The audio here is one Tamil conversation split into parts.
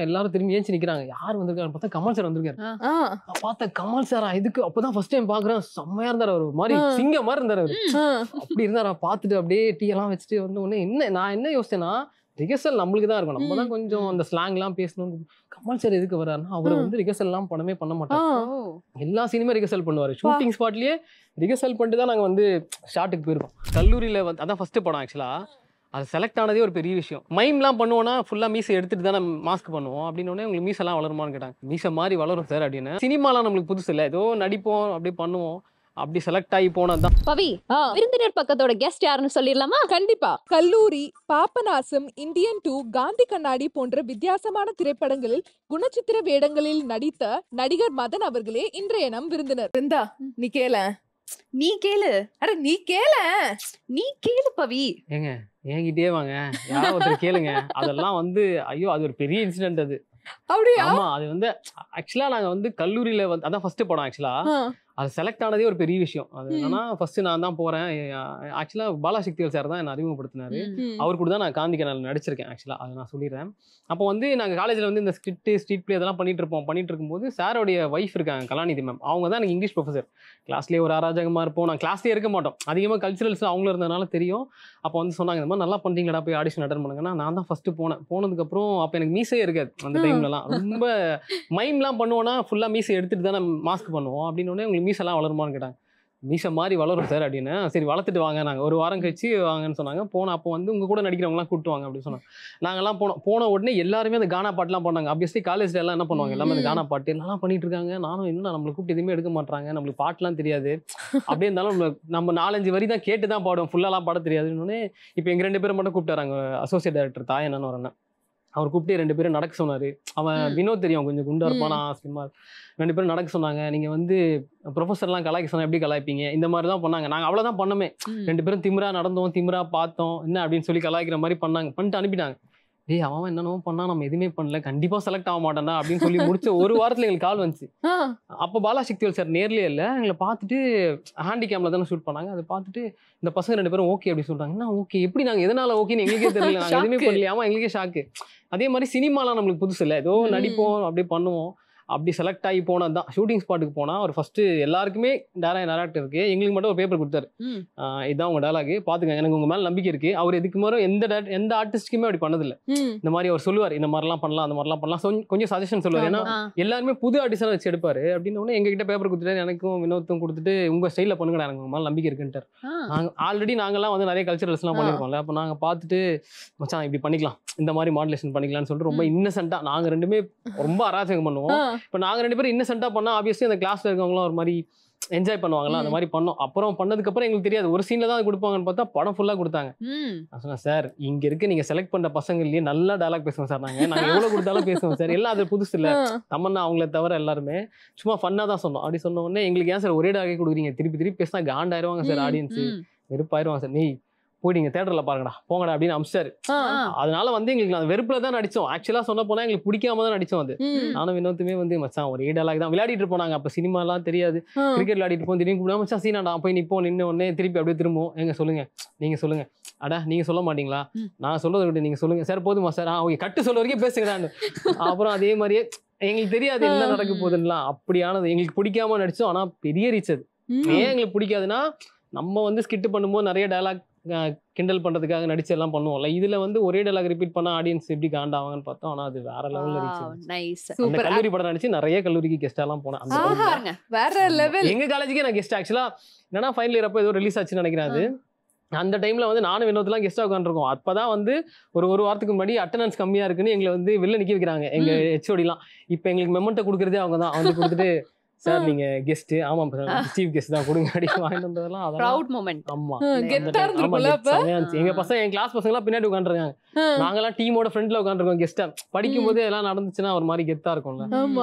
எல்லாரும் திரும்பி ஏஞ்சி நிக்கிறாங்க. யார் வந்திருக்காரு பார்த்தா கமல் சார் வந்திருக்காரு. பார்த்தா கமல் சாரா இதுக்கு அப்பதான் ஃபர்ஸ்ட் டைம் பாக்குறேன். செம்மையா இருந்தாரு அவரு. மாதிரி சிங்க மாதிரி இருந்தாரு அவரு. அப்படி இருந்தாரா பார்த்துட்டு அப்படியே டீ எல்லாம் வச்சுட்டு வந்து உடனே நான் என்ன யோசிச்சேன்னா ரிஹர்சல் நம்மளுக்கு தான் இருக்கும். நம்ம தான் கொஞ்சம் அந்த ஸ்லாங் எல்லாம் பேசணும். கமல் சார் எதுக்கு வர்றாருன்னா அவரை வந்து ரிஹர்சல் எல்லாம் பண்ண மாட்டாங்க. எல்லா சீனுமே ரிஹர்சல் பண்ணுவாரு. ஷூட்டிங் ஸ்பாட்லயே ரிஹர்சல் பண்ணிட்டு தான் நாங்க வந்து ஷாட்டுக்கு போயிருக்கோம். கல்லூரியில வந்து அதான் ஃபர்ஸ்ட் படம் ஆக்சுவலா. அது செலக்ட் ஆனதே ஒரு பெரிய விஷயம். மைம்லாம் பண்ணுவோம்னா ஃபுல்லாக மீசை எடுத்துட்டு தானே மாஸ்க் பண்ணுவோம். அப்படின்னு உங்களுக்கு மீசெல்லாம் வளருமான்னு கேட்டாங்க. மீசை மாதிரி வளரும் சார் அப்படின்னு. சினிமாலாம் நம்மளுக்கு புதுசு இல்லை, ஏதோ நடிப்போம் அப்படி பண்ணுவோம். அப்படி செலக்ட் ஆகி போனதுதான். பவி, விருந்தினர் பக்கத்தோட கெஸ்ட் யாருன்னு சொல்லிடலாமா? கண்டிப்பா. கல்லூரி, பாபநாசம், இந்தியன் 2, காந்தி கண்ணாடி போன்ற வித்தியாசமான திரைப்படங்களில் குணச்சித்திர வேடங்களில் நடித்த நடிகர் மதன் அவர்களே இன்றைய நம் விருந்தினர். பிருந்தா, நீ கேள. நீ கேளு. அட நீ கேள. நீ கேளு பவி. ஏங்க என்கிட்டயே வாங்க, யாராவது ஒருத்தர் கேளுங்க. அதெல்லாம் வந்து ஐயோ அது ஒரு பெரிய இன்சிடென்ட் அது. அப்படியா? ஆமா, அது வந்து ஆக்சுவலா நாங்க வந்து கல்லூரியில வந்து அதான் ஃபர்ஸ்ட் படம் ஆக்சுவலா. அது செலக்ட் ஆனதே ஒரு பெரிய விஷயம். அது என்னன்னா ஃபர்ஸ்ட் நான் தான் போறேன். ஆக்சுவலா பாலாசக்திவேல் சார் தான் என்ன அறிமுகப்படுத்தினாரு. அவர் கூட தான் நான் காந்தி கண்ணாடில நடிச்சிருக்கேன் ஆக்சுவலா. அதை நான் சொல்லிடுறேன். அப்போ வந்து நாங்க காலேஜ்ல வந்து இந்த ஸ்ட்ரீட் பிளே அதெல்லாம் பண்ணிட்டு இருக்கும்போது சாரோடைய ஒய்ஃப் இருக்காங்க கலாநிதி மேம். அவங்க தான் எனக்கு இங்கிலீஷ் ப்ரொஃபசர். கிளாஸ்லேயே ஒரு அராஜகமா இருப்போம். நான் கிளாஸ்லேயே இருக்க மாட்டோம். அதிகமாக கல்ச்சுரல்ஸ் அவங்களும் இருந்ததுனால தெரியும். அப்போ வந்து சொன்னாங்க இந்த மாதிரி நல்லா பண்ணுறீங்களா, போய் ஆடிஷன் அட்டன் பண்ணுங்கன்னா நான் தான் ஃபர்ஸ்ட் போனதுக்கப்புறம் அப்போ எனக்கு மீசே இருக்காது. அந்த டைம்லலாம் ரொம்ப மைம்லாம் பண்ணுவோன்னா ஃபுல்லாக மீசை எடுத்துட்டு தானே மாஸ்க் பண்ணுவோம். அப்படின்னு உங்களுக்கு மீசெல்லாம் வளருமான்னு கேட்டாங்க. மீசை மாதிரி வளரும் சார் அப்படின்னு. சரி வளர்த்துட்டு வாங்க, நாங்கள் ஒரு வாரம் கழிச்சு வாங்கன்னு சொன்னாங்க. அப்போ வந்து உங்கள் கூட நடிக்கிறவங்களாம் கூப்பிட்டு வாங்க அப்படின்னு சொன்னாங்க. நாங்கள்லாம் போன உடனே எல்லாருமே அந்த கானா பாட்டுலாம் பண்ணாங்க. ஆப்வியஸ்லி காலேஜ்ல எல்லாம் என்ன பண்ணுவாங்க, எல்லாமே அந்த கானா பாட்டு என்னெல்லாம் பண்ணிட்டு இருக்காங்க. நானும் என்ன நம்மளை கூப்பிட்டு எதுவுமே எடுக்க மாட்டாங்க, நம்மளுக்கு பாட்டுலாம் தெரியாது. அப்படியே இருந்தாலும் நம்ம 4-5 வரி தான் கேட்டு தான் பாடுவோம், ஃபுல்லாலாம் பாட தெரியாதுன்னு. இப்போ எங்கள் 2 பேரும் மட்டும் கூப்பிட்டாங்க. அசோசியேட் டைரக்டர் தாயன்னு ஒரு அண்ணன், அவர் கூப்பிட்டு 2 பேரும் நடக்க சொன்னார். அவன் வினோத் தெரியும், கொஞ்சம் குண்டா இருப்பானா சினிமா. 2 பேரும் நடக்க சொன்னாங்க. நீங்கள் வந்து ப்ரொஃபஸர்லாம் கலாய்க்க சொன்னால் எப்படி கலாய்ப்பீங்க, இந்த மாதிரி தான் பண்ணாங்க. நாங்கள் அவ்வளோதான் பண்ணமே. 2 பேரும் திமிரா நடந்தோம், திமிரா பார்த்தோம், என்ன அப்படின்னு சொல்லி கலாய்க்கிற மாதிரி பண்ணிட்டு அனுப்பிட்டாங்க. டேய் அவன் என்னென்னோ பண்ணா, நம்ம எதுவுமே பண்ணல, கண்டிப்பாக செலக்ட் ஆக மாட்டேன்டா அப்படின்னு சொல்லி முடிச்ச ஒரு வாரத்தில் எங்களுக்கு கால் வந்துச்சு. அப்போ பாலாசக்திவேல் சார் நேர்லேயே இல்லை, எங்களை பார்த்துட்டு ஹேண்டி கேமில் தானே ஷூட் பண்ணாங்க. அதை பார்த்துட்டு இந்த பசங்க 2 பேரும் ஓகே அப்படின்னு சொல்கிறாங்க. என்ன ஓகே, எப்படி நாங்கள் எதனால ஓகேன்னு எங்களுக்கே தெரியல, நாங்கள் எதுவுமே பண்ணலையாமா, எங்களுக்கே ஷாக்கு. அதே மாதிரி சினிமாலாம் நம்மளுக்கு புதுசு இல்லை, ஏதோ நடிப்போம் அப்படியே பண்ணுவோம். அப்படி செலக்ட் ஆகி போனது தான். ஷூட்டிங் ஸ்பாட்டுக்கு போனால் அவர் ஃபர்ஸ்ட் எல்லாருக்குமே டேரக்டர் இருக்கு, எங்களுக்கு மட்டும் ஒரு பேப்பர் கொடுத்தாரு. இதுதான் உங்க டயலாக், பாத்துக்கங்க, எனக்கு உங்க மேல நம்பிக்கை இருக்கு. அவர் எதுக்கு மேலும் எந்த ஆர்டிஸ்டுக்குமே அப்படி பண்ணதில்லை. இந்த மாதிரி அவர் சொல்லுவார், இந்த மாதிரிலாம் பண்ணலாம், அந்த மாதிரிலாம் பண்ணலாம், கொஞ்சம் சஜஷன் சொல்லுவார். ஏன்னா எல்லாருமே புது ஆர்டிஸ்டாக வச்சு எடுப்பாரு. அப்படின்னு எங்ககிட்ட பேப்பர் கொடுத்துட்டு எனக்கும் வினோத்தும் கொடுத்துட்டு உங்க ஸ்டைலில் பண்ணுங்கடா, எனக்கு உங்க மேல நம்பிக்கை இருக்குன்ட்டார். நாங்கள் ஆல்ரெடி நாங்கள்லாம் வந்து நிறைய கல்ச்சரல்ஸ்லாம் பண்ணியிருக்கோம்ல. அப்போ நாங்கள் பார்த்துட்டு மச்சான் இப்படி பண்ணிக்கலாம், இந்த மாதிரி மாடுலேஷன் பண்ணிக்கலாம்னு சொல்லிட்டு ரொம்ப இன்னசென்ட்டா நாங்கள் 2 ரொம்ப அராஜகம் பண்ணுவோம். இப்போ நாங்கள் 2 பேரும் இன்னசென்ட்டாக பண்ணால் ஆப்வியஸ்லி அந்த கிளாஸில் இருக்கவங்களாம் ஒரு மாதிரி என்ஜாய் பண்ணுவாங்களா, அந்த மாதிரி பண்ணோம். அப்புறம் பண்ணதுக்கப்புறம் எங்களுக்கு தெரியாது, ஒரு சீனில் தான் கொடுப்பாங்கன்னு பார்த்தா படம் ஃபுல்லாக கொடுத்தாங்க. நான் சொன்னேன் சார், இங்கே இருக்க நீங்கள் செலக்ட் பண்ண பசங்கள்லேயே நல்லா டயலாக் பேசுவோம் சார், நாங்கள் எவ்வளோ கொடுத்தாலும் பேசுவோம் சார், எல்லாம் அது புதுசு இல்லை, தமன்னா அவங்கள தவிர எல்லாருமே சும்மா ஃபன்னாக தான் சொன்னோம். அப்படி சொன்ன உடனே எங்களுக்கு ஏன் சார் ஒரே டாகே கொடுக்குறீங்க, திருப்பி பேசினா காண்டாயிருவாங்க சார், ஆடியன்ஸு வெறுப்பாயிருவாங்க சார், நீ போய் நீங்க தியேட்டர்ல பாருங்கடா போங்கடா அப்படின்னு அமிச்சாரு. அதனால வந்து எங்களுக்கு அந்த வெறுப்புல தான் நடிச்சோம். ஆக்சுவலா சொன்ன போனா எங்களுக்கு பிடிக்காம தான் நடிச்சோம். அது நானும் வினோத்துமே வந்து மச்சான் ஒரே டயலாக் தான் விளையாடிட்டு இருப்போம். நாங்க அப்ப சினிமா எல்லாம் தெரியாது, கிரிக்கெட் விளையாடிட்டு இருப்போம். திடீர்னு கூப்பிடாம மச்சான் சீனாடா போய் நிப்போம், நின்று உடனே திருப்பி அப்படியே திரும்புவோம். எங்க சொல்லுங்க, நீங்க சொல்லுங்க, அடா நீங்க சொல்ல மாட்டீங்களா, நான் சொல்றதை விட்டு நீங்க சொல்லுங்க சார், போதுமா சார், அவங்க கட்டு சொல்ல வரைக்கும் பேசுங்கடான்னு. அப்புறம் அதே மாதிரியே எங்களுக்கு தெரியாது என்ன நடக்க போகுதுலாம். அப்படியானது எங்களுக்கு பிடிக்காம நடிச்சோம். ஆனா பெரிய ரீச் அது. ஏன் எங்களுக்கு பிடிக்காதுன்னா, நம்ம வந்து ஸ்கிட் பண்ணும்போது நிறைய டயலாக் கிண்டல் பண்றதுக்காக நடிச்சு எல்லாம் பண்ணுவோம்ல. இதுல வந்து ஒரே டயலாக் ரிப்பீட் பண்ணா ஆடியன்ஸ் எப்படி காண்டாவாங்கன்னு பார்த்தோம். ஆனா அது வேற லெவல்ல ரீச். அந்த கல்லூரி படம் நடிச்சு நிறைய கல்லூரிக்கு கெஸ்ட் எல்லாம் போனேன். வேற லெவல். எங்க காலேஜுக்கே நான் கெஸ்ட் ஆக்சுவலா என்னன்னா ஃபைனல் இயர் அப்போ ஏதோ ரிலீஸ் ஆச்சுன்னு நினைக்கிறேன். அது அந்த டைம்ல வந்து நானும் வினோத்லாம் கெஸ்டா உட்காந்துருக்கோம். அப்பதான் வந்து ஒரு வாரத்துக்கு முன்னாடி அட்டெண்டன்ஸ் கம்மியா இருக்குன்னு எங்களை வந்து வெளில நிக்க வைக்கிறாங்க எங்க ஹெச்ஓடிலாம். இப்ப எங்களுக்கு மெமெண்ட்டை கொடுக்குறதே அவங்க தான். வந்து கொடுத்துட்டு சார் நீங்க கெஸ்ட், ஆமா சீஃப் கெஸ்ட் தான் கொடுங்க அப்படின்னு வாங்கிட்டு வந்ததெல்லாம் ப்ரௌட் மொமெண்ட். ஆமா கெத்தா இருந்துருக்குல. அப்ப எங்க பசங்க, என் கிளாஸ் பசங்க எல்லாம் பின்னாடி உட்காந்துருக்காங்க, நாங்கெல்லாம் டீமோட ஃப்ரண்ட்ல உட்காந்துருக்கோம். கெஸ்டா படிக்கும் போது எல்லாம் நடந்துச்சுன்னா ஒரு மாதிரி கெத்தா இருக்கும்ல.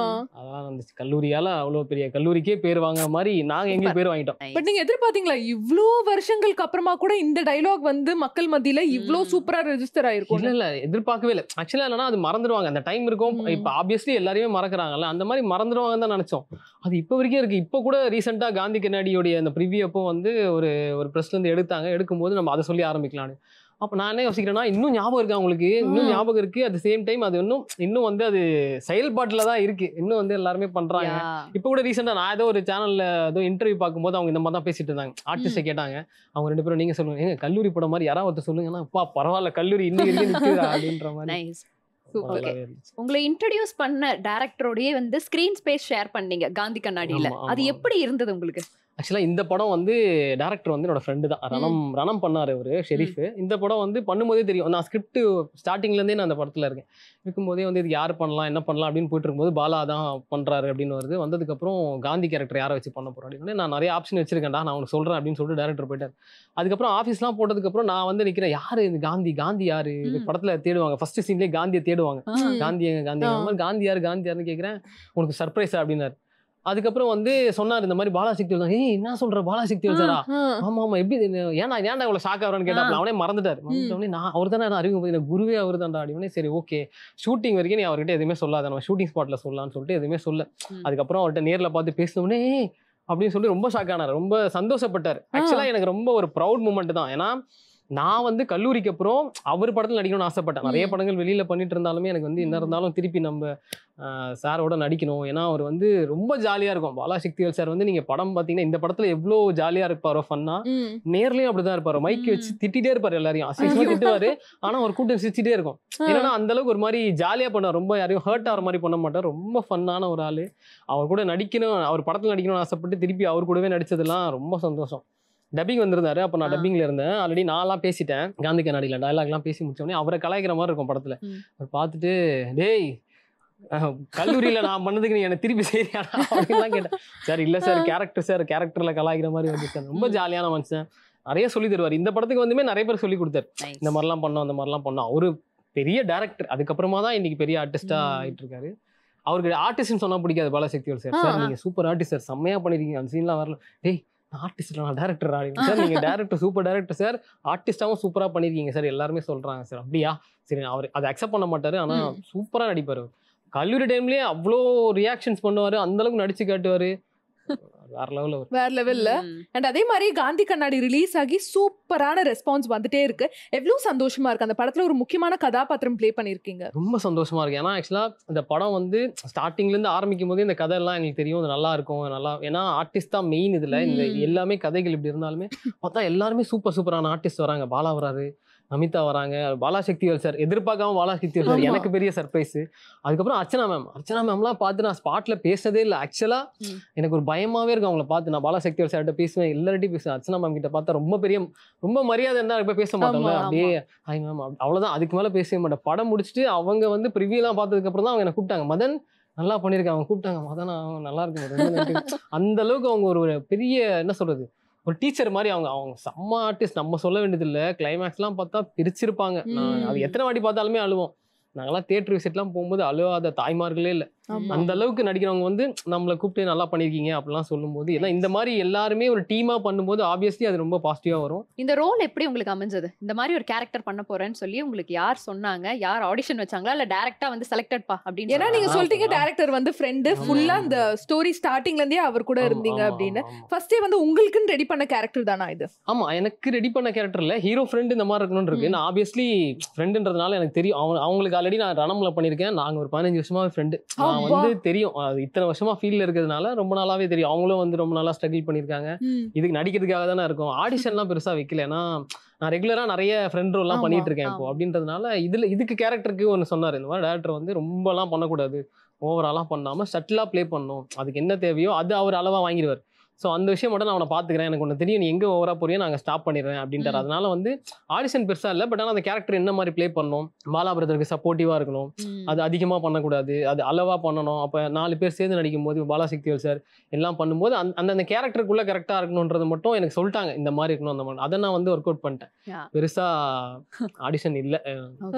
அதெல்லாம் வந்துச்சு. கல்லூரியால அவ்வளவு பெரிய கல்லூரிக்கே பேர் வாங்குற மாதிரி நாங்க எங்களுக்கு பேர் வாங்கிட்டோம். பட் நீங்க எதிர்பார்த்தீங்களா இவ்ளோ வருஷங்களுக்கு அப்புறமா கூட இந்த டயலாக் வந்து மக்கள் மத்தியில இவ்ளோ சூப்பரா ரெஜிஸ்டர் ஆயிருக்கும்? இல்ல எதிர்பார்க்கவே இல்லை. ஆக்சுவலா என்னன்னா அது மறந்துடுவாங்க, அந்த டைம் இருக்கும். இப்ப ஆப்வியஸ்லி எல்லாரையுமே மறக்கிறாங்கல்ல, அந்த மாதிரி மறந்துடுவாங்கன்னு தான் நினைச்சோம். அது இப்போ வரைக்கும் இருக்கு. இப்போ கூட ரீசெண்டா காந்தி கண்ணாடியோடைய அந்த ப்ரிவியூ அப்போ வந்து ஒரு பிரஸ்ல இருந்து எடுத்தாங்க. எடுக்கும்போது நம்ம அதை சொல்லி ஆரம்பிக்கலான்னு அப்போ நான் என்ன யோசிக்கிறேன்னா இன்னும் ஞாபகம் இருக்கு அவங்களுக்கு, இன்னும் ஞாபகம் இருக்கு. அட் சேம் டைம் அது இன்னும் வந்து அது செயல்பாட்டில் தான் இருக்கு, இன்னும் வந்து எல்லாருமே பண்றாங்க. இப்போ கூட ரீசெண்டாக நான் ஏதோ ஒரு சேனல்ல ஏதோ இன்டர்வியூ பார்க்கும்போது அவங்க இந்த மாதிரி தான் பேசிட்டு இருந்தாங்க. ஆர்டிஸ்ட்டை கேட்டாங்க, அவங்க 2 பேரும் நீங்க சொல்லுங்க, எங்க கல்லூரி படம் மாதிரி யாராவது சொல்லுங்கன்னா, அப்பா பரவாயில்ல கல்லூரி இன்னும் இருக்கு நிற்குதா அப்படின்ற மாதிரி. உங்களை இன்ட்ரோடியூஸ் பண்ண டைரக்டரோடயே வந்து ஸ்கிரீன் ஸ்பேஸ் ஷேர் பண்ணீங்க காந்தி கண்ணாடியில. அது எப்படி இருந்தது உங்களுக்கு? ஆக்சுவலாக இந்த படம் வந்து டேரக்டர் வந்து என்னோட ஃப்ரெண்டு தான், ரணம் பண்ணார் அவர், ஷெரீஃப். இந்த படம் வந்து பண்ணும்போதே தெரியும், நான் ஸ்கிரிப்ட் ஸ்டார்டிங்லேருந்தே நான் அந்த படத்தில் இருக்கேன். இருக்கும்போதே வந்து இது யார் பண்ணலாம் என்ன பண்ணலாம் அப்படின்னு போயிட்டு இருக்கும்போது பாலா தான் பண்ணுறாரு அப்படின்னு வருது. வந்ததுக்கப்புறம் காந்தி கேரக்டர் யாரை வச்சு பண்ண போகிறோம் அப்படின்னு நான் நிறைய ஆப்ஷன் வச்சிருக்கேன்டா, நான் உனக்கு சொல்கிறேன் அப்படின்னு சொல்லிட்டு டேரக்டர் போயிட்டார். அதுக்கப்புறம் ஆஃபீஸ்லாம் போட்டதுக்கப்புறம் நான் வந்து நிற்கிறேன், யார் இந்த காந்தி யார் இந்த படத்தில் தேடுவாங்க, ஃபர்ஸ்ட் சீன்லேயே காந்தியை தேடுவாங்க, காந்தி யாருன்னு கேட்குறேன், உனக்கு சர்ப்ரைஸா அப்படின்னாரு. அதுக்கப்புறம் வந்து சொன்னார் இந்த மாதிரி பாலாசக்தி தான். என்ன சொல்ற பாலாசக்தி சாரா? ஆமா எப்படி ஏன்டா இவ்வளவு ஷாக் ஆகுறான்னு கேட்டாப்ல. அவனே மறந்துட்டாரு. நான் அவர் தானே அறிமுகம், குருவே அவர் தான்டா அப்படின்னு. சரி ஓகே, ஷூட்டிங் வரைக்கும் நீ அவர்கிட்ட எதுவுமே சொல்லாத, நம்ம ஷூட்டிங் ஸ்பாட்ல சொல்லலாம்னு சொல்லிட்டு எதுவுமே சொல்ல. அதுக்கப்புறம் அவர்கிட்ட நேர்ல பார்த்து பேசினோடனே அப்படின்னு சொல்லி ரொம்ப ஷாக் ஆனார், ரொம்ப சந்தோஷப்பட்டார். ஆக்சுவலா எனக்கு ரொம்ப ஒரு ப்ரௌட் மூமெண்ட் தான். ஏன்னா நான் வந்து கல்லூரிக்கு அப்புறம் அவர் படத்தில் நடிக்கணும்னு ஆசைப்பட்டேன். நிறைய படங்கள் வெளியில பண்ணிட்டு இருந்தாலுமே எனக்கு வந்து என்ன இருந்தாலும் திருப்பி நம்ம சாரோட நடிக்கணும். ஏன்னா அவர் வந்து ரொம்ப ஜாலியா இருக்கும். பாலாசக்திவேல் சார் வந்து நீங்க படம் பாத்தீங்கன்னா இந்த படத்துல எவ்வளவு ஜாலியா இருப்பாரோ, ஃபன்னா. நேர்லயும் அப்படிதான் இருப்பாரு, மைக் வச்சு திட்டிட்டே இருப்பாரு, எல்லாரையும் அசிங்கமா திட்டுவாரு. ஆனா ஒரு கூட்டம் சிரிச்சுட்டே இருக்கும். ஏன்னா அந்த அளவுக்கு ஒரு மாதிரி ஜாலியா பண்ணுவார், ரொம்ப யாரையும் ஹர்ட் ஆகிற மாதிரி பண்ண மாட்டார். ரொம்ப ஃபன்னான ஒரு ஆளு. அவர் கூட நடிக்கணும், அவர் படத்துல நடிக்கணும்னு ஆசைப்பட்டு திருப்பி அவர் கூடவே நடிச்சதெல்லாம் ரொம்ப சந்தோஷம். டப்பிங் வந்திருந்தாரு, அப்போ நான் டப்பிங்ல இருந்தேன். ஆல்ரெடி நான்லாம் பேசிட்டேன் காந்தி கண்ணாடியில், டயலாக்லாம் பேசி முடிச்சோடனே அவரை கலாய்க்கிற மாதிரி இருக்கும் படத்துல. அவர் பார்த்துட்டு, டேய் கல்லூரியில நான் பண்ணதுக்கு நீ என்ன திருப்பி செய்யறியாடா அப்படின்லாம் கேட்டேன். சார் இல்ல சார், கேரக்டர்ல கலாய்க்கிற மாதிரி வந்து சார். ரொம்ப ஜாலியான மனுஷன், நிறைய சொல்லி தருவார். இந்த படத்துக்கு வந்துமே நிறைய பேர் சொல்லி கொடுத்தாரு, இந்த மாதிரிலாம் பண்ணோம் அந்த மாதிரிலாம் பண்ணோம். அவரு பெரிய டேரக்டர், அதுக்கப்புறமா தான் இன்னைக்கு பெரிய ஆர்டிஸ்டா ஆயிட்டு இருக்காரு. அவருக்கு ஆர்டிஸ்ட்னு சொன்னா பிடிக்காது பாலாசக்திவேல் சார். சார் நீங்க சூப்பர் ஆர்டிஸ்ட் சார், செம்மையா பண்ணிருக்கீங்க, அந்த சீன்லாம் வரல. டேய் ஆர்டிஸ்ட் நான் டேரக்டர் சார், நீங்க டேரக்டர் சூப்பர் டேரக்டர் சார், ஆர்டிஸ்டாவும் சூப்பரா பண்ணிருக்கீங்க சார் எல்லாருமே சொல்றாங்க சார். அப்படியா சரி. அவர் அதை அக்செப்ட் பண்ண மாட்டாரு, ஆனா சூப்பரா நடிப்பாரு. கல்லூரி டைம்லயே அவ்வளோ ரியாக்ஷன்ஸ் பண்ணுவாரு, அந்த அளவுக்கு நடிச்சு காட்டுவாரு, வேற லெவல்ல. அண்ட் அதே மாதிரி காந்தி கண்ணாடி ரிலீஸ் ஆகி சூப்பரான ரெஸ்பான்ஸ் வந்துட்டே இருக்கு. எவ்வளவு சந்தோஷமா இருக்கு, அந்த படத்துல ஒரு முக்கியமான கதாபாத்திரம் பிளே பண்ணிருக்கீங்க. ரொம்ப சந்தோஷமா இருக்கு. ஏன்னா ஆக்சுவலா இந்த படம் வந்து ஸ்டார்டிங்ல இருந்து ஆரம்பிக்கும் போது இந்த கதை எல்லாம் எங்களுக்கு தெரியும், நல்லா இருக்கும் நல்லா. ஏன்னா ஆர்டிஸ்ட் தான் மெயின் இதுல. இந்த எல்லாமே கதைகள் இப்படி இருந்தாலுமே பார்த்தா எல்லாருமே சூப்பரான ஆர்டிஸ்ட் வராங்க. பாலா வராரு, அமிதா வராங்க, பாலாசக்திவேல் சார் எதிர்பார்க்காம பாலாசக்திவேல் சார் எனக்கு பெரிய சர்ப்ரைஸ். அதுக்கப்புறம் அர்ச்சனா மேம்லாம் பார்த்து நான் ஸ்பாட்ல பேசதே இல்லை. ஆக்சுவலா எனக்கு ஒரு பயமாவே இருக்கும் அவங்கள பார்த்து. நான் பாலாசக்திவேல் சார்கிட்ட பேசுவேன், எல்லார்ட்டையும் பேசுவேன். அர்ச்சனா மேம் கிட்ட பார்த்தா ரொம்ப மரியாதை இருந்தா இப்ப பேச மாட்டோம்ல, அப்படியே ஹாய் மேம் அவ்வளவுதான், அதுக்கு மேல பேசவே மாட்டேன். படம் முடிச்சுட்டு அவங்க வந்து ப்ரிவியூலாம் பார்த்ததுக்கு அப்புறம் தான் அவங்க என்ன கூப்பிட்டாங்க, மதன் நல்லா பண்ணியிருக்காங்க, அவங்க கூப்பிட்டாங்க, மதன் நல்லா இருக்கு. அந்த அளவுக்கு அவங்க ஒரு பெரிய என்ன சொல்றது, ஒரு டீச்சர் மாதிரி. அவங்க செம்ம ஆர்டிஸ்ட், நம்ம சொல்ல வேண்டியது இல்லை. கிளைமேக்ஸ்லாம் பார்த்தா பிரிச்சிருப்பாங்க. அது எத்தனை வாட்டி பார்த்தாலுமே அழுவோம். நாங்களாம் தியேட்டர் விசிட்லாம் போகும்போது அழுவாத தாய்மார்களே இல்லை. அந்த அளவுக்கு நடிக்கிறவங்க வந்து நம்மளை கூப்பிட்டு நல்லா பண்ணிருக்கீங்க அப்படிலாம் சொல்லும்போது, ஏன்னா இந்த மாதிரி எல்லாருமே ஒரு டீமா பண்ணும்போது ஆப்வியஸ்லி அது ரொம்ப பாசிட்டிவா வரும். இந்த ரோல் எப்படி உங்களுக்கு அமைஞ்சது? இந்த மாதிரி ஒரு கேரக்டர் பண்ண போறேன்னு சொல்லி உங்களுக்கு யார் சொன்னாங்க? யார் ஆடிஷன் வச்சாங்களா இல்ல டைரக்டா வந்து செலக்டட் பா அப்படின்னு? ஏன்னா நீங்க சொல்லிட்டீங்க டைரக்டர் வந்து ஃப்ரெண்ட், ஃபுல்லா அந்த ஸ்டோரி ஸ்டார்டிங்ல இருந்தே அவர் கூட இருந்தீங்க அப்படின்னு. ஃபர்ஸ்டே வந்து உங்களுக்குன்னு ரெடி பண்ண கேரக்டர் தானா இது? ஆமா, எனக்கு ரெடி பண்ண கேரக்டர் இல்ல, ஹீரோ ஃப்ரெண்ட் இந்த மாதிரி இருக்கணும்னு இருக்கு. நான் ஆப்வியஸ்லி ஃப்ரெண்டுன்றதுனால எனக்கு தெரியும். அவங்களுக்கு ஆல்ரெடி நான் ரணம்ல பண்ணிருக்கேன். நாங்க ஒரு 15 வருஷமா ஃப்ரெண்டு, வந்து தெரியும். அது இத்தனை வருஷமா ஃபீல்ட்ல இருக்கிறதுனால ரொம்ப நாளாவே தெரியும். அவங்களும் வந்து ரொம்ப நாளா ஸ்ட்ரகிள் பண்ணிருக்காங்க. இதுக்கு நடிக்கிறதுக்காக தானே இருக்கும். ஆடிஷன்லாம் பெருசா வைக்கல, ஏன்னா நான் ரெகுலரா நிறைய ஃப்ரெண்ட் ரோல்லாம் பண்ணிட்டு இருக்கேன் இப்போ. அப்படின்றதுனால இதுக்கு கேரக்டருக்கு ஒன்று சொன்னார், இந்த மாதிரி டேரக்டர் வந்து ரொம்பலாம் பண்ணக்கூடாது, ஓவராலாம் பண்ணாம சட்டிலா பிளே பண்ணணும், அதுக்கு என்ன தேவையோ அது அவர் அளவா வாங்கிடுவார். ஸோ அந்த விஷயம் மட்டும் நான் அவனை பார்த்துக்கிறேன், எனக்கு ஒன்று தெரியும், நீ எங்கே ஓவரா போறியோ நாங்கள் ஸ்டாப் பண்ணிடுறேன் அப்படின்ட்டார். அதனால வந்து ஆடிஷன் பெருசா இல்லை, பட் ஆனால் அந்த கேரக்டர் என்ன மாதிரி பிளே பண்ணணும், பாலா பிரதருக்கு சப்போர்ட்டிவா இருக்கணும், அது அதிகமாக பண்ணக்கூடாது, அது அளவா பண்ணணும். அப்போ 4 பேர் சேர்ந்து நடிக்கும் போது பாலாசக்திவேல் சார் எல்லாம் பண்ணும்போது அந்த கேரக்டருக்குள்ள கரெக்டாக இருக்கணுன்றது மட்டும் எனக்கு சொல்லிட்டாங்க, இந்த மாதிரி இருக்கணும் அந்த மாதிரி. அதை நான் வந்து ஒர்க் அவுட் பண்ணிட்டேன். பெருசா ஆடிஷன் இல்லை.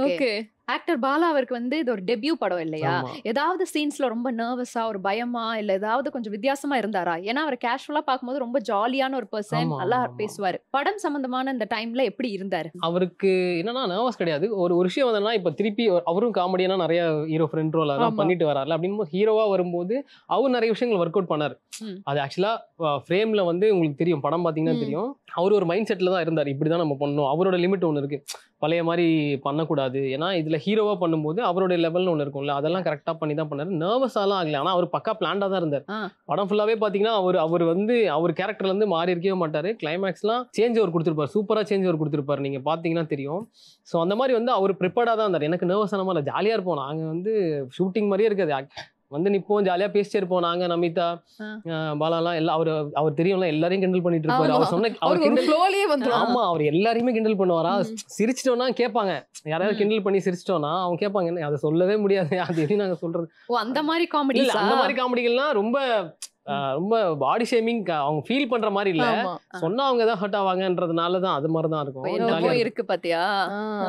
ஓகே. ஆக்டர் பாலா அவருக்கு வந்து இது ஒரு டெபியூ படம் இல்லையா? ஏதாவது சீன்ஸ்ல ரொம்ப நர்வஸா, ஒரு பயமா, இல்ல ஏதாவது கொஞ்சம் வித்தியாசமா இருந்தாரா? ஏன்னா அவர் கேஷுவலா பார்க்கும்போது ரொம்ப ஜாலியான ஒரு பர்சன், நல்லா பேசுவாரு. படம் சம்பந்தமான இந்த டைம்ல எப்படி இருந்தாரு? அவருக்கு என்னன்னா நர்வஸ் கிடையாது. ஒரு விஷயம் வந்தா இப்ப திருப்பி அவரும் காமெடியா நிறைய ஹீரோ ஃப்ரெண்ட் ரோல் எல்லாம் பண்ணிட்டு வராரு. அப்படின்னு ஹீரோவா வரும்போது அவர் நிறைய விஷயங்கள் ஒர்க் அவுட் பண்ணாரு. அது ஆக்சுவலா ஃப்ரேம்ல வந்து உங்களுக்கு தெரியும், படம் பாத்தீங்கன்னா தெரியும், அவர் ஒரு மைண்ட் செட்ல தான் இருந்தார், இப்படிதான் நம்ம பண்ணணும். அவரோட லிமிட் ஒன்று இருக்கு. பழைய மாதிரி பண்ணக்கூடாது. ஏன்னா இதுல ஹீரோவா பண்ணும்போது அவருடைய லெவல்னு ஒன்று இருக்கும்ல, அதெல்லாம் கரெக்டா பண்ணி தான் பண்ணாரு. நர்வஸாலாம் ஆகல. ஆனா அவர் பக்கா பிளான்டா தான் இருந்தார். படம் ஃபுல்லாவே பாத்தீங்கன்னா அவர் வந்து அவர் கேரக்டர்ல இருந்து மாறி இருக்கவே மாட்டாரு. கிளைமேக்ஸ்லாம் சேஞ்ச் ஓவர் கொடுத்துருப்பாரு, சூப்பரா சேஞ்ச் ஓவர் கொடுத்துருப்பாரு. நீங்க பாத்தீங்கன்னா தெரியும். ஸோ அந்த மாதிரி வந்து அவர் ப்ரிப்பேர்டா தான் இருந்தார். எனக்கு நர்வஸ் ஆன மாதிரி ஜாலியா இருப்போம். நாங்க வந்து ஷூட்டிங் மாதிரியே இருக்காது. வந்து நிப்போம், ஜாலியா பேசிட்டே இருப்போம். நாங்க நமிதா, பாலாலாம் எல்லாம் அவர் தெரியும்ல, எல்லாரையும் கிண்டல் பண்ணிட்டு இருப்பாரு. அவர் சொன்ன அவர் கிண்டல் ஆமா, அவர் எல்லாரையுமே கிண்டல் பண்ணுவாரா. சிரிச்சிட்டோம்னா கேட்பாங்க, யாராவது கிண்டல் பண்ணி சிரிச்சிட்டோம்னா அவங்க கேட்பாங்க, என்ன அதை சொல்லவே முடியாது, அது எதுவும் நாங்க சொல்றது. அந்த மாதிரி காமெடி இல்ல, அந்த மாதிரி காமெடிகள்லாம் ரொம்ப ரொம்ப பாடி ஷேமிங் அவங்க ஃபீல் பண்ற மாதிரி இல்ல, சொன்னா அவங்க தான் ஹர்ட் ஆவாங்கன்றதுனால தான் அது மாதிரி தான் இருக்கும். இருக்கு பாத்தியா?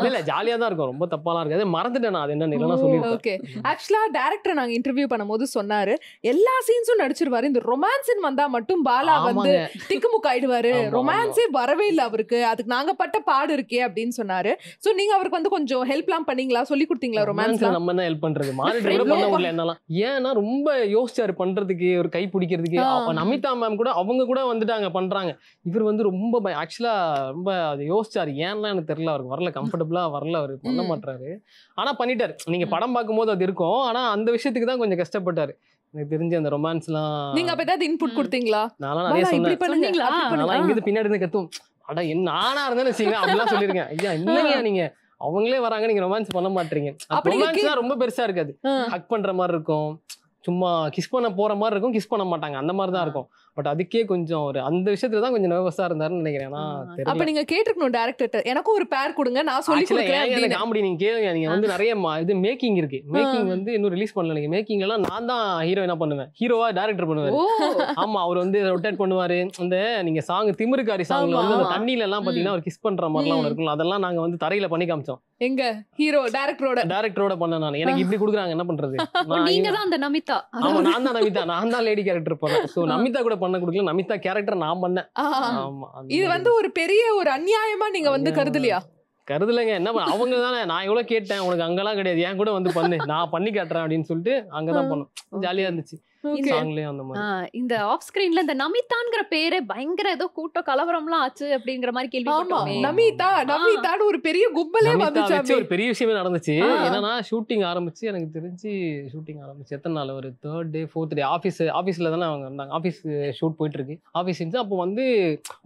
இல்ல ஜாலியா தான் இருக்கும், ரொம்ப தப்பாலாம் இருக்காது. மறந்துட்டேன் நான் அது என்ன இல்லைன்னா சொல்லிருக்கேன். ஓகே, ஆக்சுவலா டைரக்டர் நாங்க இன்டர்வியூ பண்ணும்போது சொன்னாரு, எல்லா சீன்ஸும் நடிச்சிருவாரு, இந்த ரொமான்ஸ் வந்தா மட்டும் பாலா வந்து திக்குமுக்கு ஆயிடுவாரு, ரொமான்ஸே வரவே இல்ல அவருக்கு, அதுக்கு நாங்க பட்ட பாடு இருக்கே அப்படின்னு சொன்னாரு. சோ நீங்க அவருக்கு வந்து கொஞ்சம் ஹெல்ப்லாம் பண்ணீங்களா, சொல்லி கொடுத்தீங்களா ரொமான்ஸ்? நம்ம என்ன ஹெல்ப் பண்றது, மானிட்டர் கூட பண்ண முடியல என்னலாம். ஏன்னா ரொம்ப யோசிச்சாரு பண்றதுக்கு, ஒரு கை பிடிக்கிறதுக்கு. அப்ப நமிதா மேம் கூட அவங்க கூட வந்துட்டாங்க பண்றாங்க. இவர் வந்து ரொம்ப ஆக்சுவலா ரொம்ப அதை யோசிச்சாரு. ஏன்னா எனக்கு தெரியல, அவருக்கு வரல, கம்ஃபர்டபுளா வரல, அவரு பண்ண மாட்டாரு. ஆனா பண்ணிட்டாரு. நீங்க படம் பார்க்கும்போது அது இருக்கும். ஆனா அந்த விஷயத்துக்கு தான் கொஞ்சம் கஷ்டப்பட்டாரு. எனக்கு தெரிஞ்சு அந்த ரொமான்ஸ்லாம். நீங்க அப்ப ஏதாவது இன்புட் கொடுத்தீங்களா? நான்லாம் நிறைய சொன்னேன். நான்லாம் இங்க பின்னாடி இருந்து கத்தும், அட என்ன நானா இருந்தாலும் வச்சுங்க அப்படிலாம் சொல்லிருக்கேன். ஐயா என்னங்க நீங்க, அவங்களே வராங்க, நீங்க ரொமான்ஸ் பண்ண மாட்டீங்க. ரொமான்ஸ்லாம் ரொம்ப பெருசா இருக்காது. ஹக் பண்ற மாதிரி இருக்கும், சும்மா கிஸ் பண்ண போற மாதிரி இருக்கும், கிஸ் பண்ண மாட்டாங்க, அந்த மாதிரி தான் இருக்கும். பட் அதுக்கே கொஞ்சம் ஒரு அந்த விஷயத்துல தான் கொஞ்சம் நர்வஸா இருந்தாருன்னு நினைக்கிறேன். அப்ப நீங்க கேட்டிருக்கணும் டைரக்டர், எனக்கும் ஒரு பேர் கொடுங்க, நான் சொல்லி கொடுக்கிறேன். காமெடி நீங்க கேளுங்க. நீங்க வந்து நிறைய இது மேக்கிங் இருக்கு. மேக்கிங் வந்து இன்னும் ரிலீஸ் பண்ணல. நீங்க மேக்கிங்ல எல்லாம் நான் தான் ஹீரோயினா பண்ணுவேன், ஹீரோவா டைரக்டர் பண்ணுவாரு. ஆமா, அவர் வந்து ரொட்டேட் பண்ணுவாரு. அந்த நீங்க சாங் திமிருக்காரி சாங்ல வந்து அந்த தண்ணியில எல்லாம் பாத்தீங்கன்னா ஒரு கிஸ் பண்ற மாதிரி எல்லாம் இருக்கும். அதெல்லாம் நாங்க வந்து தரையில பண்ணி காமிச்சோம். எங்க ஹீரோ டைரக்டரோட பண்ண நான். எனக்கு இப்படி குடுக்குறாங்க, என்ன பண்றது? நீங்க தான் அந்த நமிதா. ஆமா, நான் தான் நமிதா, நான் தான் லேடி கேரக்டர் பண்ணேன். சோ நமிதா கூட பண்ண கொடுக்கல, நமிதா கேரக்டர் நான் பண்ணேன். ஆமா, இது வந்து ஒரு பெரிய ஒரு அநியாயமா நீங்க வந்து கருதலையா? கருதலைங்க. என்ன பண்ண, அவங்க தானே. நான் எவ்வளவு கேட்டேன், உனக்கு அங்கெல்லாம் கிடையாது, ஏன் கூட வந்து பண்ணு, நான் பண்ணி காட்டுறேன் அப்படின்னு சொல்லிட்டு அங்கதான் பண்ணோம். ஜாலியா இருந்துச்சு. இந்த ஆஃப் ஸ்கிரீன்ல இந்த நமிதாங்கிற பேரே பயங்கர ஏதோ கூட்ட கலவரம்லாம் ஆச்சு அப்படிங்கிற மாதிரி கேள்விப்பட்டோம். நமிதான்னு ஒரு பெரிய கும்பலே வந்துச்சு, ஒரு பெரிய விஷயமே நடந்துச்சு. என்னன்னா ஷூட்டிங் ஆரம்பிச்சு, எனக்கு தெரிஞ்சு ஷூட்டிங் ஆரம்பிச்சு எத்தனை நாள், ஒரு 3rd day 4th day ஆஃபீஸ்ல தானே அவங்க இருந்தாங்க. ஆஃபீஸ் ஷூட் போயிட்டு இருக்கு. ஆஃபீஸ் இருந்துச்சு. அப்போ வந்து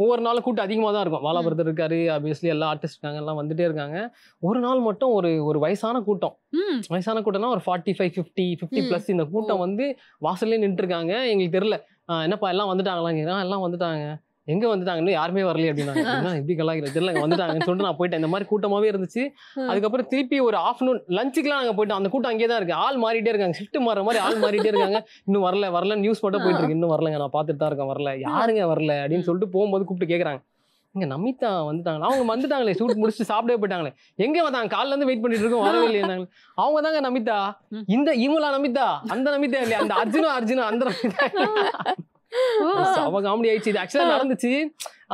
ஒவ்வொரு நாளும் கூட்டம் அதிகமாக தான் இருக்கும். வாலாபுரத்தில் இருக்காரு, ஆப்வியஸ்லி எல்லா ஆர்டிஸ்ட் இருக்காங்க, எல்லாம் வந்துட்டே இருக்காங்க. ஒரு நாள் மட்டும் ஒரு வயசான கூட்டம், வயசான ஒரு 45 50 பிளஸ் இந்த கூட்டம் வந்து வாசல்லே நின்று இருக்காங்க. எங்களுக்கு தெரியல, என்னப்பா எல்லாம் வந்துட்டாங்களா? எல்லாம் வந்துட்டாங்க. எங்க வந்துட்டாங்கன்னு யாருமே வரலையே அப்படின்னாங்க. இப்படி கலாய்க்கிறது தெரியல, வந்துட்டாங்கன்னு சொல்லிட்டு நான் போயிட்டேன். இந்த மாதிரி கூட்டமாவே இருந்துச்சு. அதுக்கப்புறம் திருப்பி ஒரு ஆஃப்டர்நூன் லஞ்சுக்குலாம் நாங்க போயிட்டோம். அந்த கூட்டம் அங்கேயே தான் இருக்கு. ஆள் மாறிட்டே இருக்காங்க, ஷிஃப்ட் மாற மாதிரி ஆள் மாறிட்டே இருக்காங்க. இன்னும் வரல நியூஸ் மட்டும் போயிட்டு இருக்கு. இன்னும் வரலங்க, நான் பார்த்துட்டு தான் இருக்கேன், வரல, யாருங்க வரல அப்படின்னு சொல்லிட்டு போகும்போது கூப்பிட்டு கேட்கறாங்க, இங்க நமிதா வந்துட்டாங்களா? அவங்க வந்துட்டாங்களே, ஷூட் முடிச்சுட்டு சாப்பிடவே போயிட்டாங்களே. எங்க வந்தாங்க? காலைல இருந்து வெயிட் பண்ணிட்டு இருக்கோம், வரவே இல்லையா? அவங்க தாங்க நமிதா. இவங்களா நமிதா? அந்த நமிதா இல்லையா, அந்த அர்ஜுனா அந்த நமிதா. அவ காமெடி ஆயிடுச்சு. இது ஆக்சுவலா நடந்துச்சு.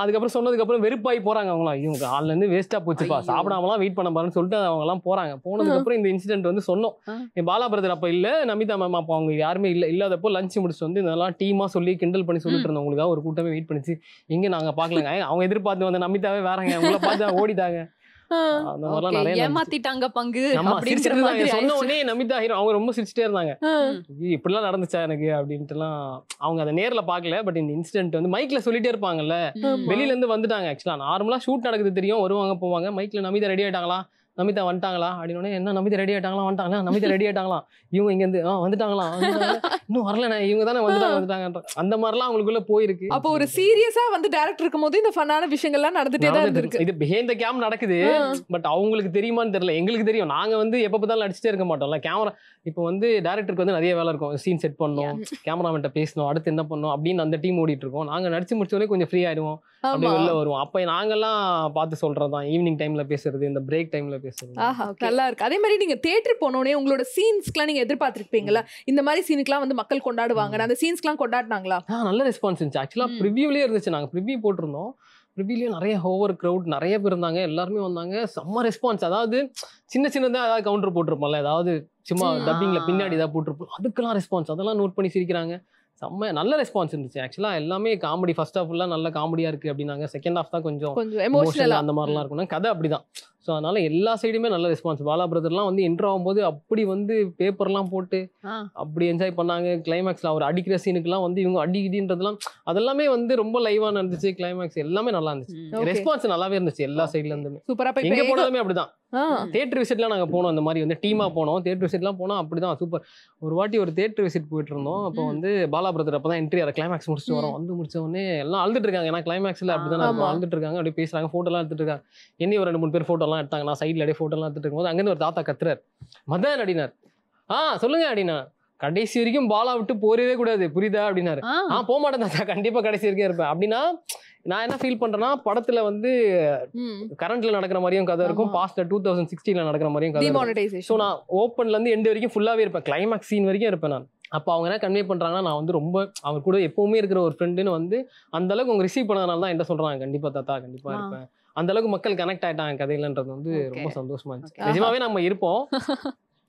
அதுக்கப்புறம் சொன்னதுக்கு அப்புறம் வெறுப்பாகி போறாங்க அவங்களாம். இவங்க காலைல இருந்து வேஸ்டா போச்சுப்பா, சாப்பிடாமலாம் வெயிட் பண்ண பாருன்னு சொல்லிட்டு அவங்க எல்லாம் போறாங்க. போனதுக்கு அப்புறம் இந்த இன்சிடென்ட் வந்து சொன்னோம். என் பாலா பிரதர் அப்ப இல்ல, நமிதா மேம் அப்போ அவங்க யாருமே இல்லாதப்போ லஞ்ச் முடிச்சுட்டு வந்து இதெல்லாம் டீமா சொல்லி கிண்டல் பண்ணி சொல்லிட்டு இருந்தோம். உங்களுக்காக ஒரு கூட்டமே வெயிட் பண்ணிச்சு, எங்க நாங்க பாக்கலங்க. அவங்க எதிர்பார்த்து வந்த நமிதாவே வேறங்க, உங்களை பார்த்து ஓடிட்டாங்க. ஏமாத்திட்டாங்க பங்கு. சொன்ன உடனே நமிதா ஹீரோ அவங்க ரொம்ப சிரிச்சுட்டே இருந்தாங்க. இப்படிலாம் நடந்துச்சா எனக்கு அப்படின்ட்டு எல்லாம். அவங்க அதை நேர்ல பாக்கல, பட் இந்த இன்சிடென்ட் வந்து மைக்ல சொல்லிட்டே இருப்பாங்கல்ல. வெளியில இருந்து வந்துட்டாங்க. ஆக்சுவலா நார்மலா ஷூட் நடக்குது தெரியும், வருவாங்க போவாங்க. மைக்ல நமிதா ரெடி ஆயிட்டாங்களா, நமிதா வந்துட்டாங்களா அப்படின்னு. என்ன நமிதா ரெடி ஆயிட்டாங்களா, வந்துட்டாங்களா, நமிதா ரெடி ஆயிட்டாங்களா, இவங்க இங்க இருந்து வந்துட்டாங்களா, இன்னும் வரலண்ணே, இவங்க தானே வந்துட்டாங்க. அந்த மாதிரிலாம் அவங்களுக்குள்ள போயிருக்கு. அப்போ ஒரு சீரியஸா வந்து டைரக்டர் இருக்கும் போது இந்த ஃபன்னான விஷயங்கள்லாம் நடந்துட்டே தான் இருக்கு. இது பிஹைண்ட் தி கேம் நடக்குது. பட் அவங்களுக்கு தெரியுமான்னு தெரியல, எங்களுக்கு தெரியும். நாங்க வந்து எப்ப பார்த்தாலும் அடிச்சுட்டே இருக்க மாட்டோம்ல. கேமரா இப்போ வந்து டைரக்டருக்கு வந்து நிறைய வேலை இருக்கும். சீன் செட் பண்ணணும், கேமராமேன்ட்ட பேசணும், அடுத்து என்ன பண்ணணும் அப்படின்னு அந்த டீம் ஓடிட்டு இருக்கோம். நாங்க நடிச்சு முடிச்சோடனே கொஞ்சம் ஃப்ரீ ஆயிடுவோம், அப்படியே வெளில வருவோம். அப்ப நாங்கெல்லாம் பார்த்து சொல்றதுதான் ஈவினிங் டைம்ல பேசுறது, இந்த பிரேக் டைம்ல பேசுறது. நல்லா இருக்கு. அதே மாதிரி நீங்க தியேட்டர் போனோடனே உங்களோட சீன்ஸ்க்குலாம் நீங்க எதிர்பார்த்திருப்பீங்களா, இந்த மாதிரி சீனுக்குலாம் வந்து மக்கள் கொண்டாடுவாங்க, அந்த சீன்ஸ்க்குலாம் கொண்டாடினாங்களா? நல்ல ரெஸ்பான்ஸ் இருந்துச்சு. ஆக்சுவலா ப்ரிவியூலயே இருந்துச்சு. நாங்க ப்ரிவியூ போட்டிருந்தோம். ப்ரிவியூலயே நிறைய ஓவர் க்ரௌட், நிறைய பேர் இருந்தாங்க, எல்லாருமே வந்தாங்க. செம்ம ரெஸ்பான்ஸ். அதாவது சின்னதா ஏதாவது கவுண்டர் போட்டிருப்போம்ல, ஏதாவது சும்மா டப்பிங்ல பின்னாடி ஏதாவது போட்டிருப்போம், அதுக்கெல்லாம் ரெஸ்பான்ஸ், அதெல்லாம் நோட் பண்ணி சிரிக்கிறாங்க. செம்ம நல்ல ரெஸ்பான்ஸ் இருந்துச்சு. ஆக்சுவலா எல்லாமே காமெடி. ஃபர்ஸ்ட் ஹாஃப் ஃபுல்லா நல்ல காமெடியா இருக்கு அப்படின்னாங்க. செகண்ட் ஹாஃப் தான் கொஞ்சம் எமோஷனல் அந்த மாதிரிலாம் இருக்கும். கதை அப்படிதான். ஸோ அதனால எல்லா சைடுமே நல்ல ரெஸ்பான்ஸ். பாலா பிரதர்லாம் வந்து என்ட்ரு ஆகும்போது அப்படி வந்து பேப்பர்லாம் போட்டு அப்படி என்ஜாய் பண்ணாங்க. கிளைமேக்ஸில் அவர் அடிக்கிற சீனுக்குலாம் வந்து இவங்க அடிக்குதுன்றதுலாம் அதெல்லாமே வந்து ரொம்ப லைவாக நடந்துச்சு. கிளைமேக்ஸ் எல்லாமே நல்லா இருந்துச்சு. ரெஸ்பான்ஸ் நல்லாவே இருந்துச்சு எல்லா சைட்ல இருந்துமே. சூப்பரா எங்க போனாலுமே அப்படிதான். தியேட்டர் விசிட்லாம் நாங்கள் போனோம், இந்த மாதிரி வந்து டீமாக போனோம். தியேட்டர் விசிட்லாம் போனோம் அப்படிதான் சூப்பர். ஒரு வாட்டி ஒரு தியேட்டர் விசிட் போயிட்டு இருந்தோம். அப்போ வந்து பாலா பிரதர் அப்போ தான் என்ட்ரி ஆகிற கிளைமேக்ஸ் முடிச்சுட்டு வரோம். வந்து முடிச்ச உடனே எல்லாம் அழுதுட்டு இருக்காங்க. ஏன்னா கிளைமேக்ஸில் அப்படிதான் அழுதுட்டு இருக்காங்க. அப்படியே பேசுறாங்க, ஃபோட்டோலாம் எடுத்துட்டு இருக்காங்க. என்னையும் ஒரு 2-3 பேர் ஃபோட்டோலாம் எடுத்தாங்க. நான் சைடில் அப்படியே ஃபோட்டோலாம் எடுத்துட்டு இருக்கும்போது அங்கேருந்து ஒரு தாத்தா கத்துறாரு, மதன் அடினார். சொல்லுங்க அப்படின்னா, கடைசி வரைக்கும் பாலா விட்டு போறவே கூடாது புரியுதா அப்படின்னாரு. போக மாட்டேன் தாத்தா, கண்டிப்பா கடைசி வரைக்கும் இருப்பேன் அப்படின்னா. நான் என்ன ஃபீல் பண்றேன்னா, படத்துல வந்து கரண்ட்ல நடக்கிற மாதிரியும் கதை இருக்கும், பாஸ்ட்ல 2016ல நடக்கிற மாதிரியும் கதை இருக்கும். ஸோ நான் ஓப்பன்ல இருந்து எண்ட் வரைக்கும் ஃபுல்லாவே இருப்பேன், கிளைமேக்ஸ் சீன் வரைக்கும் இருப்பேன் நான். அப்போ அவங்க என்ன கன்வே பண்றாங்கன்னா, நான் வந்து ரொம்ப அவர் கூட எப்பவுமே இருக்கிற ஒரு ஃப்ரெண்டுன்னு வந்து அந்த அளவுக்கு அவங்க ரிசீவ் பண்ணதுனால தான் என்ன சொல்றாங்க, கண்டிப்பா தாத்தா கண்டிப்பா இருப்பேன். அந்த அளவுக்கு மக்கள் கனெக்ட் ஆயிட்டாங்க கதையிலன்றது வந்து ரொம்ப சந்தோஷமா இருந்துச்சு. நிஜமாவே நம்ம இருப்போம்.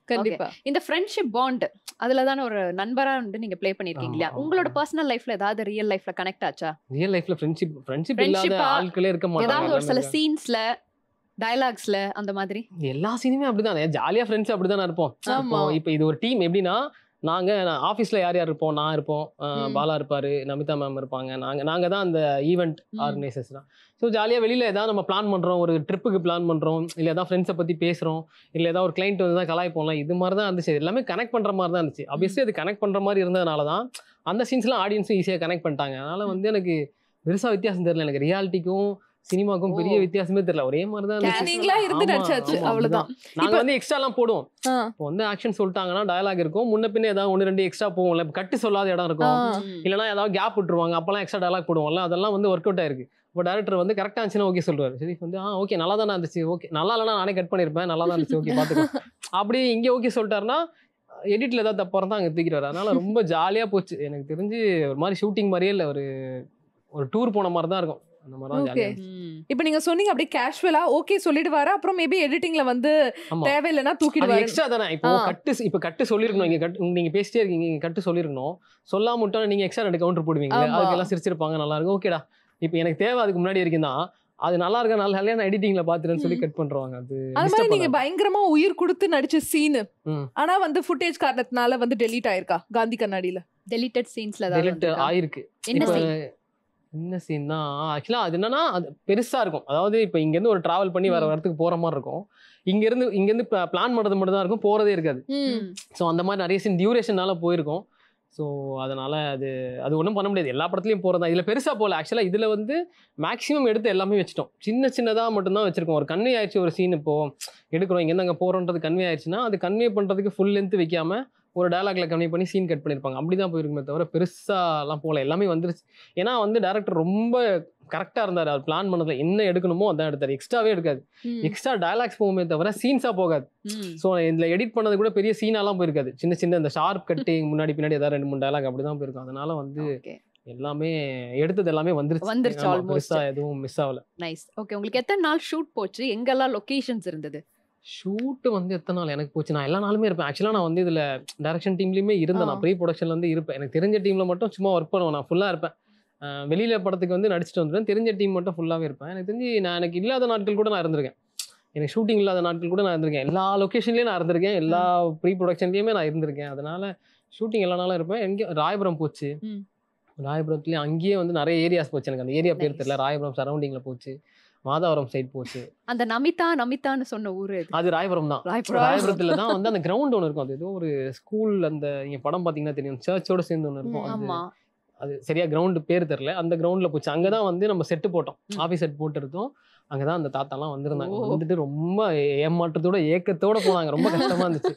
கண்டிப்பா. இந்த ஃப்ரெண்ட்ஷிப் பாண்ட் அதுல தான ஒரு நண்பரா வந்து நீங்க ப்ளே பண்ணிருக்கீங்க இல்லையா? உங்களோட பர்சனல் லைஃப்ல ஏதாவது ரியல் லைஃப்ல கனெக்ட் ஆச்சா? ரியல் லைஃப்ல ஃப்ரெண்ட்ஷிப் இல்லாத ஆட்களே இருக்க மாட்டாங்க. ஏதாவது ஒரு சில சீன்ஸ்ல டயலாக்ஸ்ல அந்த மாதிரி எல்லா சீனுமே அப்படிதான் ஜாலியா ஃப்ரெண்ட்ஸ் அப்படிதான் இருப்போம். இப்போ இது ஒரு டீம் எப்படின்னா, நாங்க ஆஃபீஸ்ல யார் யார் இருப்போம், நான் இருப்போம், பாலா இருப்பாரு, நமிதா மேம் இருப்பாங்க, நாங்க தான் அந்த ஈவெண்ட் ஆர்கனைசர்ஸ் தான். ஸோ ஜாலியாக வெளியில் ஏதாவது நம்ம பிளான் பண்ணுறோம், ஒரு ட்ரிப்புக்கு பிளான் பண்ணுறோம், இல்லை ஏதாவது ஃப்ரெண்ட்ஸை பற்றி பேசுகிறோம், இல்லை ஏதாவது ஒரு கிளைண்ட் வந்து தான் கலாய்ப்போம்ல, இது மாதிரி தான் இருந்துச்சு. எல்லாமே கனெக்ட் பண்ணுற மாதிரி தான் இருந்துச்சு. ஆப்வியஸ்லி அது கனெக்ட் பண்ணுற மாதிரி இருந்ததுனால தான் அந்த சீன்ஸ்லாம் ஆடியன்ஸும் ஈஸியாக கனெக்ட் பண்ணிட்டாங்க. அதனால் வந்து எனக்கு பெருசாக வித்தியாசம் தெரியல. எனக்கு ரியாலிட்டிக்கும் சினிமாக்கும் பெரிய வித்தியாசமே தெரியல, ஒரே மாதிரி தான் இருந்துச்சு. அவ்வளவுதான். நாங்க வந்து எக்ஸ்ட்ராலாம் போடுவோம். இப்போ வந்து ஆக்ஷன் சொல்லிட்டாங்கன்னா டயலாக் இருக்கும், முன்ன பின்ன ஏதாவது 1-2 எக்ஸ்ட்ரா போவோம்ல, கட்டு சொல்லாத இடம் இருக்கும், இல்லைன்னா ஏதாவது கேப் விட்டுருவாங்க, அப்பெல்லாம் எக்ஸ்ட்ரா டயலாக் போடுவோம்ல, அதெல்லாம் வந்து ஒர்க் அவுட் ஆயிருக்கு. இப்போ டேரக்டர் வந்து கரெக்டாக இருந்துச்சுன்னா ஓகே சொல்லுவார். சரி வந்து ஓகே நல்லா தானே இருந்துச்சு, ஓகே நல்லா இல்லைனா நானே கட் பண்ணியிருப்பேன், நல்லா தான் இருந்துச்சு, ஓகே பார்த்துக்கோ. அப்படி இங்கே ஓகே சொல்லிட்டாருன்னா எடிட்டில் ஏதாவது தப்பாக இருந்தால் அங்கே தூக்கிடுவார். அதனால ரொம்ப ஜாலியாக போச்சு. எனக்கு தெரிஞ்சு ஒரு மாதிரி ஷூட்டிங் மாதிரியே இல்லை, ஒரு டூர் போன மாதிரி தான் இருக்கும். இப்ப நீங்க சொன்னீங்க அப்படியே கேஷுவலா ஓகே சொல்லிடுவாரு, அப்புறம் மேபி எடிட்டிங்ல வந்து தேவையில்லைன்னா தூக்கிடுவாரு. எக்ஸ்ட்ரா தானே. இப்போ கட்டு சொல்லிருக்கணும், நீங்க பேசிட்டே இருக்கீங்க, நீங்க கட்டு சொல்லிருக்கணும், சொல்லாம விட்டா நீங்க எக்ஸ்ட்ரா 2 கவுண்டர் போடுவீங்க, அதுக்கெல்லாம் சிரிச்சிருப்பாங்க, நல்லா இருக்கும், ஓகேடா இப்போ எனக்கு தேவை அதுக்கு முன்னாடி வரைக்கும் தான், அது நல்லா இருக்க நல்ல நான் எடிட்டிங்ல பாத்துறேன்னு சொல்லி கட் பண்றாங்க. அது மாதிரி நீங்க பயங்கரமா உயிர் கொடுத்து நடிச்ச சீன் ஆனா வந்து ஃபுட்டேஜ் காரணத்தினால வந்து டெலீட் ஆயிருக்கா காந்தி கண்ணாடியில? டெலிட்டட் சீன்ஸ்ல டெலிட் ஆயிருக்கு. என்ன சீன்னா ஆக்சுவலா அது என்னன்னா, அது பெருசா இருக்கும். அதாவது இப்போ இங்க இருந்து ஒரு டிராவல் பண்ணி வேற இடத்துக்கு போற மாதிரி இருக்கும். இங்க இருந்து பிளான் பண்றது மட்டும் தான் இருக்கும், போறதே இருக்காது. ஸோ அந்த மாதிரி நிறைய சீன் டியூரேஷனால போயிருக்கும். ஸோ அதனால அது ஒன்றும் பண்ண முடியாது, எல்லா படத்துலையும் போகிறதா. இதில் பெருசாக போகல. ஆக்சுவலாக இதில் வந்து மேக்ஸிமம் எடுத்து எல்லாமே வச்சிட்டோம், சின்னதாக மட்டும்தான் வச்சிருக்கோம். ஒரு கன்வே ஆயிடுச்சு, ஒரு சீன் இப்போ எடுக்கிறோம், இங்கேருந்து அங்கே போகிறோன்றது கன்வே ஆயிடுச்சுன்னா அது கன்வே பண்ணுறதுக்கு ஃபுல் லென்த் வைக்காம ஒரு டயலாக்ல கன்வே பண்ணி சீன் கட் பண்ணியிருப்பாங்க. அப்படி தான் போயிருக்குமே தவிர பெருசாலாம் போகல, எல்லாமே வந்துருச்சு. ஏன்னா வந்து டேரக்டர் ரொம்ப கரெக்டாக இருந்தார், அவர் பிளான் பண்ணதில் என்ன எடுக்கணுமோ அதான் எடுத்தார். எக்ஸ்ட்ராவே எடுக்காது, எக்ஸ்ட்ரா டயலாக்ஸ் போகுமே தவிர சீன்ஸாக போகாது. ஸோ இதில் எடிட் பண்ணது கூட பெரிய சீனாலாம் போயிருக்காது, சின்ன இந்த ஷார்ப் கட்டிங் முன்னாடி பின்னாடி ஏதாவது 2-3 டயலாக் அப்படி தான் போயிருக்கும். அதனால வந்து எல்லாமே எடுத்தது எல்லாமே வந்துருச்சு, பெருசா எதுவும் மிஸ் ஆகல. நைஸ். ஓகே, உங்களுக்கு எத்தனை நாள் ஷூட் போச்சு, எங்கெல்லாம் லொகேஷன்ஸ் இருந்தது? ஷூட்டு வந்து எத்தனை நாள் எனக்கு போச்சு, நான் எல்லா நாளுமே இருப்பேன். ஆக்சுவலாக நான் வந்து இதில் டைரக்ஷன் டீம்லேயுமே இருந்தேன், நான் ப்ரீ ப்ரொடக்ஷன்ல வந்து இருப்பேன். எனக்கு தெரிஞ்ச டீமில் மட்டும் சும்மா ஒர்க் பண்ணுவேன், நான் ஃபுல்லாக இருப்பேன். வெளியில் படத்துக்கு வந்து நடிச்சுட்டு வந்துடுவேன், தெரிஞ்ச டீம் மட்டும் ஃபுல்லாகவே இருப்பேன். எனக்கு தெரிஞ்சு எனக்கு இல்லாத நாட்கள் கூட நான் இருந்திருக்கேன், எனக்கு ஷூட்டிங் இல்லாத நாட்கள் கூட நான் இருந்திருக்கேன். எல்லா லொக்கேஷன்லேயும் நான் இருந்திருக்கேன், எல்லா ப்ரீ ப்ரொடக்ஷன்லேயுமே நான் இருந்திருக்கேன். அதனால ஷூட்டிங் எல்லா நாளும் இருப்பேன். எங்கேயும் ராயபுரம் போச்சு, ராயபுரத்துலேயும் அங்கேயே வந்து நிறைய ஏரியாஸ் போச்சு, எனக்கு அந்த ஏரியா பேர் தெரியல, ராயபுரம் சரௌண்டிங்கில் போச்சு, மாதாவரம் சைட் போச்சு. அந்த நமிதான்னு சொன்ன ஊரு அது ராயபுரம் தான். ராயபுரத்துல தான் வந்து அந்த கிரவுண்ட் ஒன்று இருக்கும், அது ஏதோ ஒரு ஸ்கூல், அந்த இங்க படம் பாத்தீங்கன்னா தெரியும், சர்ச்சோட சேர்ந்து ஒன்று இருக்கும். அது சரியா கிரவுண்டு பேர் தெரியல, அந்த கிரவுண்ட்ல போச்சு. அங்கதான் வந்து நம்ம செட்டு போட்டோம், ஆபீஸ் செட் போட்டுருந்தோம். அங்கதான் அந்த தாத்தாலாம் வந்திருந்தாங்க. வந்துட்டு ரொம்ப ஏமாற்றத்தோட ஏக்கத்தோட போனாங்க, ரொம்ப கஷ்டமா இருந்துச்சு,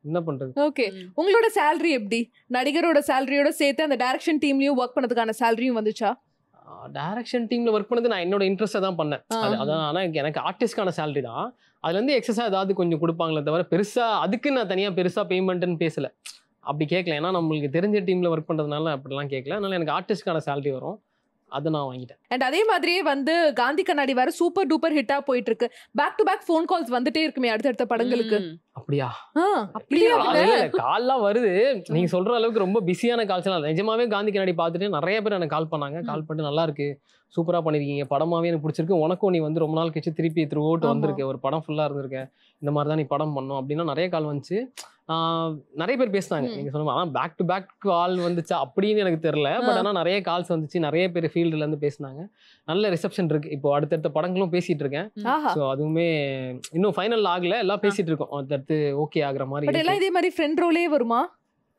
என்ன பண்றது. ஓகே, உங்களோட சேலரி எப்படி? நடிகரோட சேலரியோட சேர்த்து அந்த டைரக்ஷன் டீம்லயும் ஒர்க் பண்ணதுக்கான சேலரியும் வந்துச்சா? டைரக்ஷன் டீம்ல ஒர்க் பண்ணது நான் என்னோட இன்ட்ரெஸ்ட்டை தான் பண்ணேன். அதான், ஆனா எனக்கு ஆர்டிஸ்ட்கான சேலரி தான், அதுல இருந்து எக்ஸஸா ஏதாவது கொஞ்சம் கொடுப்பாங்களே தவிர பெருசா அதுக்கு நான் தனியா பெருசா பேமெண்ட்னு பேசல, அப்படி கேட்கல. ஏன்னா நம்மளுக்கு தெரிஞ்ச டீம்ல ஒர்க் பண்றதுனால அப்படிலாம் கேட்கல. அதனால எனக்கு ஆர்டிஸ்ட்கான சேலரி வரும், அதை நான் வாங்கிட்டேன். அண்ட் அதே மாதிரியே வந்து காந்தி கண்ணாடி வேற சூப்பர் டூப்பர் ஹிட்டா போயிட்டு இருக்கு, back to back phone calls வந்துட்டே இருக்குமே அடுத்தடுத்த படங்களுக்கு. அப்படியா? அப்படியே கால்லாம் வருது, நீங்க சொல்ற அளவுக்கு ரொம்ப பிஸியான கால்ஸ் எல்லாம். நிஜமாவே காந்தி கண்ணாடி பார்த்துட்டு நிறைய பேர் எனக்கு கால் பண்ணாங்க, கால் பண்ணிட்டு நல்லா இருக்கு சூப்பரா பண்ணிருக்கீங்க, படமாவே எனக்கு பிடிச்சிருக்கு, உனக்கும் நீ வந்து ரொம்ப நாள் கழிச்சு திருப்பி த்ரூ அவுட் ஆமா. வந்திருக்க, ஒரு படம் ஃபுல்லா இருந்திருக்க, இந்த மாதிரி தான் நீ படம் பண்ணணும் அப்படின்னா நிறைய கால் வந்துச்சு. நிறைய பேர் பேசினாங்க நீங்க சொன்ன மாதிரி. ஆனால் பேக் டு பேக் கால் வந்துச்சா அப்படின்னு எனக்கு தெரியல. பட் ஆனால் நிறைய கால்ஸ் வந்துச்சு, நிறைய பேர் ஃபீல்டுல இருந்து பேசினாங்க. நல்ல ரிசப்ஷன் இருக்கு. இப்போ அடுத்தடுத்த படங்களும் பேசிட்டு இருக்கேன். ஆஹா. ஸோ அதுவுமே இன்னும் ஃபைனல் ஆகல, எல்லாம் பேசிட்டு இருக்கோம். அடுத்தடுத்து ஓகே ஆகுற மாதிரி பட் எல்லாம் இதே மாதிரி ஃப்ரெண்ட் ரோலே வருமா?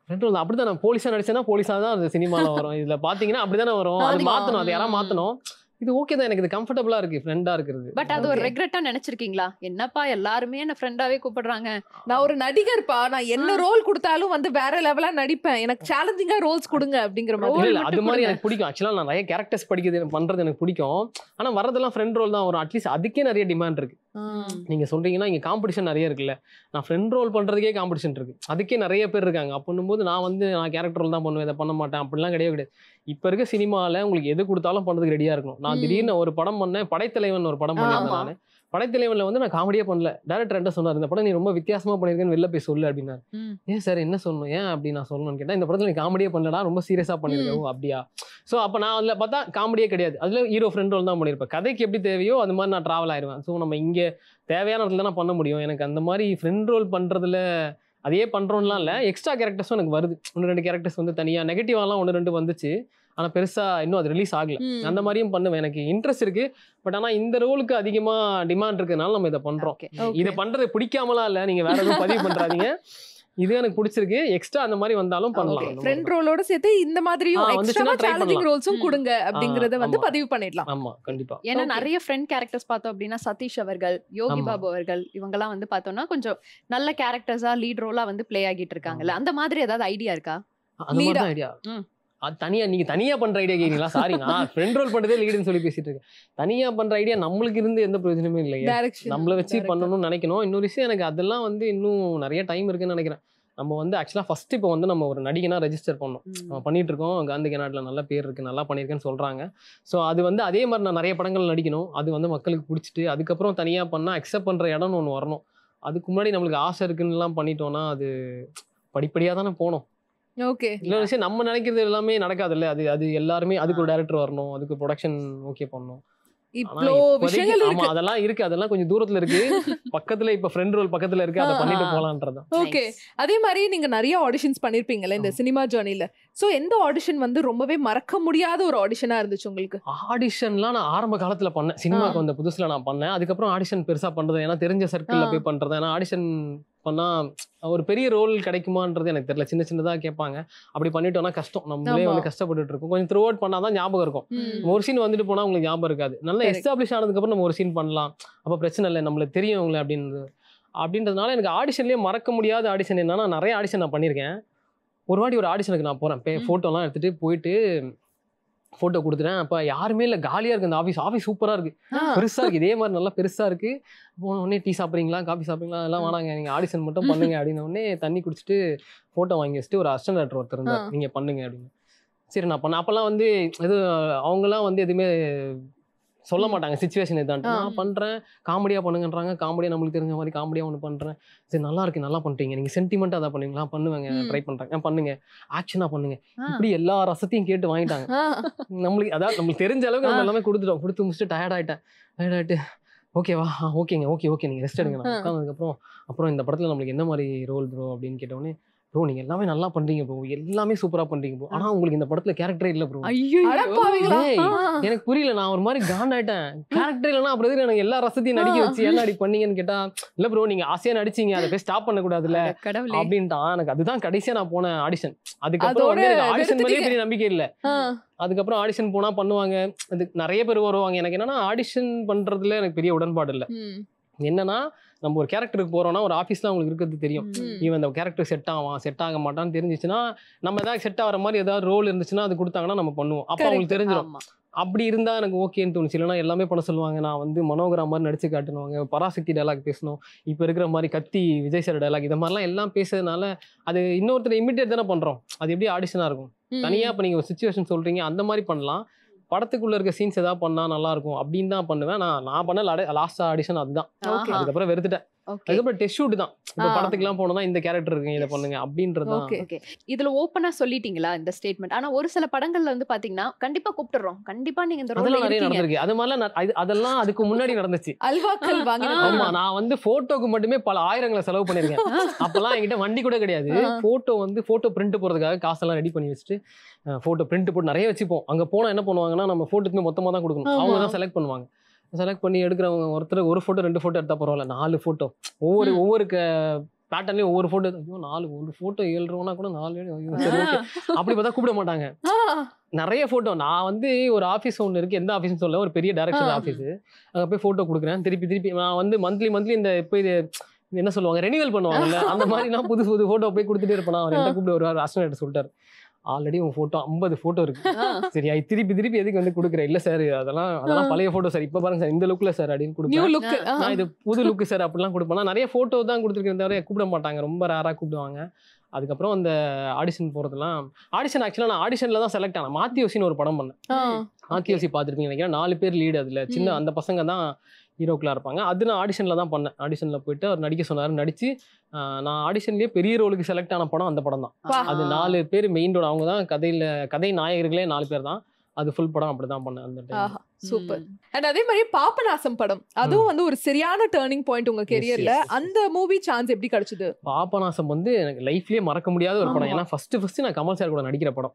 ஃப்ரெண்ட் அப்படிதான். நான் போலீஸா நடிச்சேன்னா போலீஸா தான் அது சினிமால வரும். இதுல பாத்தீங்கன்னா அப்படிதானே வரும். அது ஆமா. மாத்தணும், அது யாரா மாத்தணும். இது ஓகே தான், எனக்கு இது கம்ஃபர்டபுளா இருக்கு ஃப்ரெண்டா இருக்கிறது. பட் அது ஒரு ரெக்ரெட்டா நினைச்சிருக்கீங்களா? என்னப்பா எல்லாருமே என்ன ஃப்ரெண்டாவே கூப்பிடுறாங்க. நான் ஒரு நடிகர்ப்பா, நான் என்ன ரோல் கொடுத்தாலும் வந்து வேற லெவலா நடிப்பேன், எனக்கு சேலஞ்சிங்கா ரோல்ஸ் கொடுங்க அப்படிங்கிற இல்ல மாதிரி. இல்ல அது மாதிரி எனக்கு பிடிக்கும். ஆக்சுவலா நான் நிறைய கேரக்டர்ஸ் படிக்கிறது பண்றது எனக்கு பிடிக்கும். ஆனா வரதெல்லாம் ஃப்ரெண்ட் ரோல் தான் வரும். அட்லீஸ்ட் அதுக்கே நிறைய டிமாண்ட் இருக்கு. நீங்க சொல்றீங்கன்னா இங்க காம்படிஷன் நிறைய இருக்குல்ல. நான் ஃப்ரெண்ட் ரோல் பண்றதுக்கே காம்படிஷன் இருக்கு, அதுக்கே நிறைய பேர் இருக்காங்க. அப்படின்னும் போது நான் கேரக்டர் ரோல் தான் பண்ணுவேன், இதை பண்ண மாட்டேன் அப்படிலாம் கிடையாது. இப்ப இருக்க சினிமால உங்களுக்கு எது கொடுத்தாலும் பண்றதுக்கு ரெடியா இருக்கணும். நான் திடீர்னு ஒரு படம் பண்ணேன், படைத்தலைவன் ஒரு படம் பண்ணியிருந்தேன். நானு படைத்தலைவன்ல வந்து நான் காமெடியா பண்ணல. டைரக்டர் என்ன சொன்னார், இந்த படம் நீ ரொம்ப வித்தியாசமா பண்ணிருக்கேன்னு வெளில போய் சொல்லு அப்படின்னாரு. ஏன் சார் என்ன சொல்லணும், ஏன் அப்படி நான் சொல்லணும்னு கேட்டா, இந்த படத்துல நீ காமெடியா பண்ணலடா, ரொம்ப சீரியஸா பண்ணிருக்கேன். ஓ அப்படியா. ஸோ அப்போ நான் அதில் பார்த்தா காமெடியே கிடையாது, அதுல ஹீரோ ஃப்ரெண்ட் ரோல் தான் பண்ணியிருப்பேன். கதைக்கு எப்படி தேவையோ அது மாதிரி நான் டிராவல் ஆயிடுவேன். ஸோ நம்ம இங்க தேவையான இடத்துல தான் பண்ண முடியும். எனக்கு அந்த மாதிரி ஃப்ரெண்ட் ரோல் பண்றதுல அதே பண்றோம்லாம் இல்லை, எக்ஸ்ட்ரா கேரக்டர்ஸும் எனக்கு வருது. 1-2 கேரக்டர்ஸ் வந்து தனியா நெகட்டிவாலாம் 1-2 வந்துச்சு. ஆனா பெருசா இன்னும் அது ரிலீஸ் ஆகல. அந்த மாதிரியும் பண்ணுவேன், எனக்கு இன்ட்ரெஸ்ட் இருக்கு. பட் ஆனா இந்த ரோலுக்கு அதிகமா டிமாண்ட் இருக்கனால நம்ம இதை பண்றோம். இதை பண்றது பிடிக்காமலாம் இல்ல, நீங்க வேற எதுவும் பதிவு பண்றாதீங்க. இது எனக்கு பிடிச்சிருக்கு, எக்ஸ்ட்ரா அந்த மாதிரி வந்தாலும் பண்ணலாம். ஃப்ரெண்ட் ரோலோட சேர்த்து இந்த மாதிரியும் எக்ஸ்ட்ரா சேலஞ்சிங் ரோல்ஸும் கொடுங்க அப்படிங்கறத வந்து ஆமா. பதிவு பண்ணிடலாம். ஆமா கண்டிப்பா. ஏன்னா Okay. நிறைய ஃப்ரெண்ட் கேரக்டர்ஸ் பார்த்தோம் அப்படின்னா சதீஷ் அவர்கள், யோகி ஆமா. பாபு அவர்கள், இவங்கெல்லாம் வந்து பார்த்தோம்னா கொஞ்சம் நல்ல கேரக்டர்ஸா லீட் ரோலா வந்து பிளே ஆகிட்டு இருக்காங்கல்ல. அந்த மாதிரி ஏதாவது ஐடியா இருக்கா? அந்த மாதிரி Lead-ஆ. தான் ஐடியா. ம். அது தனியா நீங்க தனியா பண்ற ஐடியா கேக்குறீங்களா? சாரி, நான் ஃப்ரெண்ட் ரோல் பண்றதே லீடுன்னு சொல்லி பேசிட்டு இருக்கேன். தனியா பண்ற ஐடியா நம்மளுக்கு இருந்து எந்த பிரயோஜனமே இல்லையே. டைரக்ஷன் நம்மள வச்சு பண்ணணும்னு நினைக்கணும். இன்னொரு விஷயம், எனக்கு அதெல்லாம் வந்து இன்னும் நிறைய டைம் இருக்குன்னு நினைக்கிறேன். நம்ம வந்து ஆக்சுவலா ஃபர்ஸ்ட் இப்போ வந்து நம்ம ஒரு நடிகனா ரெஜிஸ்டர் பண்ணோம். நம்ம பண்ணிட்டு இருக்கோம். காந்தி கர்நாடகா நல்ல பேர் இருக்கு, நல்லா பண்ணியிருக்கேன்னு சொல்றாங்க. ஸோ அது வந்து அதே மாதிரி நான் நிறைய படங்கள் நடிக்கணும். அது வந்து மக்களுக்கு பிடிச்சிட்டு அதுக்கப்புறம் தனியா பண்ணா அக்செப்ட் பண்ற இடம்னு ஒன்று வரணும். அதுக்கு முன்னாடி நம்மளுக்கு ஆசை இருக்குன்னுலாம் பண்ணிட்டோம்னா அது படிப்படியா தானே போகணும். ஓகே. இன்னொரு விஷயம், நம்ம நினைக்கிறது எல்லாமே நடக்காதுல்ல. அது எல்லாருமே அதுக்கு ஒரு டைரக்டர் வரணும், அதுக்கு ப்ரொடக்ஷன் ஓகே பண்ணணும். ஆனா இவ்ளோ இப்போதைக்கு விஷயங்கள் ஆமா இருக்கு. அதெல்லாம் இருக்கு, அதெல்லாம் கொஞ்சம் தூரத்துல இருக்கு. பக்கத்துல இப்ப ஃப்ரெண்ட் ரோல் பக்கத்துல இருக்கு, அதை பண்ணிட்டு போலான்றதுதான். ஓகே. அதே மாதிரி நீங்க நிறைய ஆடிஷன்ஸ் பண்ணிருப்பீங்கல்ல இந்த சினிமா ஜர்னில. சோ எந்த ஆடிஷன் வந்து ரொம்பவே மறக்க முடியாத ஒரு ஆடிஷனா இருந்துச்சு உங்களுக்கு? ஆடிஷன்லாம் நான் ஆரம்ப காலத்துல பண்ணேன், சினிமாக்கு வந்த புதுசுல நான் பண்ணேன். அதுக்கப்புறம் ஆடிஷன் பெருசா பண்றது, ஏன்னா தெரிஞ்ச சர்க்கிள்ல போய் பண்றது. ஏன்னா ஆடிஷன் பண்ணா ஒரு பெரிய ரோல் கிடைக்குமான்றது எனக்கு தெரியல. சின்ன சின்னதா கேட்பாங்க, அப்படி பண்ணிட்டோம்னா கஷ்டம். நம்மளே ஆமா. வந்து கஷ்டப்பட்டுட்டு இருக்கோம். கொஞ்சம் த்ரூ அவுட் பண்ணாதான் ஞாபகம் இருக்கும். நம்ம ஒரு சீன் வந்துட்டு போனா உங்களுக்கு ஞாபகம் இருக்காது. நல்லா Correct. எஸ்டாப்ளிஷ் ஆனதுக்கு அப்புறம் நம்ம ஒரு சீன் பண்ணலாம், அப்ப பிரச்சனை இல்லை, நம்மளுக்கு தெரியும் அவங்கள அப்படின்றதுனால எனக்கு ஆடிஷன்லயே மறக்க முடியாத ஆடிஷன் என்னன்னா, நிறைய ஆடிஷன் நான் பண்ணியிருக்கேன். ஒரு வாட்டி ஒரு ஆடிஷனுக்கு நான் போறேன், போட்டோலாம் எடுத்துட்டு போயிட்டு போட்டோ கொடுத்துட்டேன். அப்ப யாருமே இல்லை, காலியா இருக்கு அந்த ஆஃபீஸ் சூப்பரா இருக்கு, பெருசா இருக்கு, இதே மாதிரி நல்லா பெருசா இருக்கு. போன உடனே டீ சாப்பிட்றீங்களா, காஃபி சாப்பிட்றீங்களா, எல்லாம் வேணாங்க, நீங்க ஆடிஷன் மட்டும் பண்ணுங்க அப்படின்ன உடனே தண்ணி குடிச்சிட்டு போட்டோ வாங்கி வச்சுட்டு ஒரு அசிஸ்டன்ட் டைரக்டர் ஒருத்தர் இருந்தார், நீங்க பண்ணுங்க அப்படின்னு. சரி நான் பண்ணேன். அப்பெல்லாம் வந்து எது அவங்கெல்லாம் வந்து எதுவுமே சொல்ல மாட்டாங்க, சுச்சுவேஷன் இதான்ட்டு. நான் பண்றேன், காமெடியா பண்ணுங்கன்றாங்க. காமெடியா நம்மளுக்கு தெரிஞ்ச மாதிரி காமெடியா ஒன்று பண்றேன். சரி நல்லா இருக்கு, நல்லா பண்றீங்க, நீங்க சென்டிமெண்டா அதை பண்ணுவீங்களா, பண்ணுவேங்க, ட்ரை பண்றேன், பண்ணுங்க, ஆக்ஷனா பண்ணுங்க, இப்படி எல்லா ரசத்தையும் கேட்டு வாங்கிட்டாங்க. நம்மளுக்கு அதாவது நம்மளுக்கு தெரிஞ்ச அளவுக்கு நம்ம எல்லாமே கொடுத்துட்டோம். கொடுத்து முடிச்சுட்டு டயர்ட் ஆயிட்டு ஓகேவா, ஓகேங்க, ஓகே நீங்க ரெஸ்ட் எடுங்க. நான் உட்காந்ததுக்கப்புறம் அப்புறம் இந்த படத்துல நம்மளுக்கு என்ன மாதிரி ரோல் ப்ரோ அப்படின்னு கேட்டோடனே, ப்ரோ நீங்க எல்லாமே நல்லா பண்றீங்க ப்ரோ, எல்லாமே சூப்பரா பண்றீங்க ப்ரோ, ஆனா உங்களுக்கு இந்த படத்துல கேரக்டரே இல்ல ப்ரோ. அடப்பாவிங்களா? எனக்கு புரியல, நான் ஒரு மாதிரி காண்டாயிட்டேன். கேரக்டர் இல்லைன்னா அப்புறம் எதுக்கு எனக்கு எல்லா ரசத்தையும் நடிக்க வச்சு என்ன அடி பண்ணீங்கன்னு கேட்டா, இல்ல ப்ரோ நீங்க ஆசையா நடிச்சீங்க, அதை போய் ஸ்டாப் பண்ண கூடாதுல்ல கடவுளே. அப்படின்ட்டான். எனக்கு அதுதான் கடைசியா நான் போன ஆடிஷன். அதுக்கப்புறம் வந்து எனக்கு ஆடிஷன் மேலே பெரிய நம்பிக்கை இல்ல. அதுக்கப்புறம் ஆடிஷன் போனா பண்ணுவாங்க, அது நிறைய பேர் வருவாங்க. எனக்கு என்னன்னா ஆடிஷன் பண்றதுல எனக்கு பெரிய உடன்பாடு இல்லை. என்னன்னா நம்ம ஒரு கேரக்டருக்கு போறோம்னா ஒரு ஆஃபீஸ்ல அவங்களுக்கு இருக்கிறது தெரியும், இவன் இந்த கேரக்டர் செட் ஆக மாட்டான்னு தெரிஞ்சிச்சுன்னா, நம்ம ஏதாவது செட் ஆகிற மாதிரி ஏதாவது ரோல் இருந்துச்சுன்னா அது கொடுத்தாங்கன்னா நம்ம பண்ணுவோம். அப்போ அவங்களுக்கு தெரிஞ்சிடும். அப்படி இருந்தா எனக்கு ஓகேன்னு தோணுச்சு. இல்லைன்னா எல்லாமே பண்ண சொல்லுவாங்க. நான் வந்து மனோகரா மாதிரி நடிச்சு காட்டுவாங்க, பராசக்தி டைலாக் பேசணும், இப்போ இருக்கிற மாதிரி கத்தி விஜய் சார் டைலாக், இந்த மாதிரிலாம் எல்லாம் பேசுறதுனால அது இன்னொருத்தர் இமிடியேட் தானே பண்றோம். அது எப்படி ஆடிஷனா இருக்கும்? தனியா இப்போ நீங்க ஒரு சுச்சுவேஷன் சொல்றீங்க, அந்த மாதிரி பண்ணலாம். படத்துக்குள்ள இருக்க சீன்ஸ் ஏதாவது பண்ணா நல்லா இருக்கும் அப்படின்னு தான் பண்ணுவேன். நான் பண்ண லாஸ்ட் ஆடிஷன் அதுதான். அதுக்கப்புறம் வெறுத்துட்டேன். அதுக்கப்புறம் டெஸ்ட் ஷூட் தான். இப்போ படத்துக்குலாம் போனோம்னா இந்த கேரக்டர் இருக்குங்க இதை பண்ணுங்க அப்படின்றது தான். ஓகே இதுல ஓப்பனா சொல்லிட்டீங்களா இந்த ஸ்டேட்மெண்ட்? ஆனா ஒரு சில படங்கள்ல வந்து பாத்தீங்கன்னா கண்டிப்பா கூப்பிட்டுறோம், கண்டிப்பா நீங்க இந்த ரோல்ல அதெல்லாம் நிறைய இருக்கீங்க. நடந்திருக்கு. அது மாதிரிலாம் அதெல்லாம் அதுக்கு முன்னாடி நடந்துச்சு. அல்வாக்கள் வாங்கின ஆமா, நான் வந்து போட்டோக்கு மட்டுமே பல ஆயிரங்களை செலவு பண்ணிருக்கேன். அப்பெல்லாம் என்கிட்ட வண்டி கூட கிடையாது. போட்டோ பிரிண்ட் போறதுக்காக காசெல்லாம் ரெடி பண்ணி வச்சுட்டு போட்டோ பிரிண்ட் போட்டு நிறைய வச்சுப்போம். அங்க போனா என்ன பண்ணுவாங்கன்னா நம்ம போட்டோக்குமே மொத்தமா தான் கொடுக்கணும். அவங்க தான் செலக்ட் பண்ணுவாங்க. செலக்ட் பண்ணி எடுக்கிறவங்க ஒருத்தர் ஒரு போட்டோ 2 போட்டோ எடுத்தா பரவாயில்ல, 4 போட்டோ ஒவ்வொரு பேட்டர்லயும் ஒவ்வொரு போட்டோ. ஐயோ 4 ஒரு போட்டோ 7 ரூபா கூட 4 அப்படி பார்த்தா கூப்பிட மாட்டாங்க. நிறைய போட்டோ. நான் வந்து ஒரு ஆபீஸ் ஒன்று இருக்கு, எந்த ஆபீஸ்னு சொல்ல, ஒரு பெரிய டைரக்டர் ஆபீஸ். அங்க போய் போட்டோ கொடுக்குறேன். திருப்பி நான் வந்து மந்த்லி இந்த இப்போ இது என்ன சொல்லுவாங்க, ரெனிவல் பண்ணுவாங்கல்ல, அந்த மாதிரி நான் புது போட்டோ போய் கொடுத்துட்டே இருப்பேன். அவர் என்ன கூப்பிட்டு வருவார், அசிஸ்டன்ட் சொல்லிட்டாரு, ஆல்ரெடி உங்க போட்டோ 50 போட்டோ இருக்கு, சரி திருப்பி எதுக்கு வந்து கொடுக்குறேன்? இல்ல சார் அதெல்லாம் பழைய போட்டோ சார், இப்ப பாருங்க சார் இந்த லுக்ல சார் அப்படின்னு கொடுப்பேன். நான் இது புது லுக்கு சார் அப்படிலாம் கொடுப்பேன். நிறைய போட்டோ தான் கொடுத்துருக்கேன் தவிர கூப்பிட மாட்டாங்க, ரொம்ப ரேரா கூப்பிடுவாங்க. அதுக்கப்புறம் அந்த ஆடிஷன் போறதுலாம், ஆக்சுவலா நான் ஆடிஷன்ல தான் செலக்ட் ஆனேன். மாத்தியோசின்னு ஒரு படம் பண்ணேன். மாத்தியோசி பார்த்துருப்பீங்க நினைக்கிறேன். 4 பேர் லீடு. அதுல சின்ன அந்த பசங்க தான் ஹீரோக்களா இருப்பாங்க. அது நான் ஆடிஷன்ல தான் பண்ணேன். ஆடிஷன்ல போயிட்டு அவர் நடிக்க சொன்னாரு, நடிச்சு நான் ஆடிஷன்லயே பெரிய ரோலுக்கு செலக்ட் ஆன படம் அந்த படம் தான். அது 4 பேர் மெயின் ரோல், அவங்க தான் கதை நாயகர்களே 4 பேர் தான். அது ஃபுல் படம் அப்படிதான் பண்ணேன் அந்த டைம். சூப்பர். அண்ட் அதே மாதிரி பாபநாசம் படம், அதுவும் வந்து ஒரு சரியான டர்னிங் பாயிண்ட் உங்க கெரியர்ல. அந்த மூவி சான்ஸ் எப்படி கிடைச்சது? பாபநாசம் வந்து எனக்கு லைஃப்லயே மறக்க முடியாத ஒரு படம். ஏன்னா ஃபர்ஸ்ட் நான் கமல் சார் கூட நடிக்கிற படம்.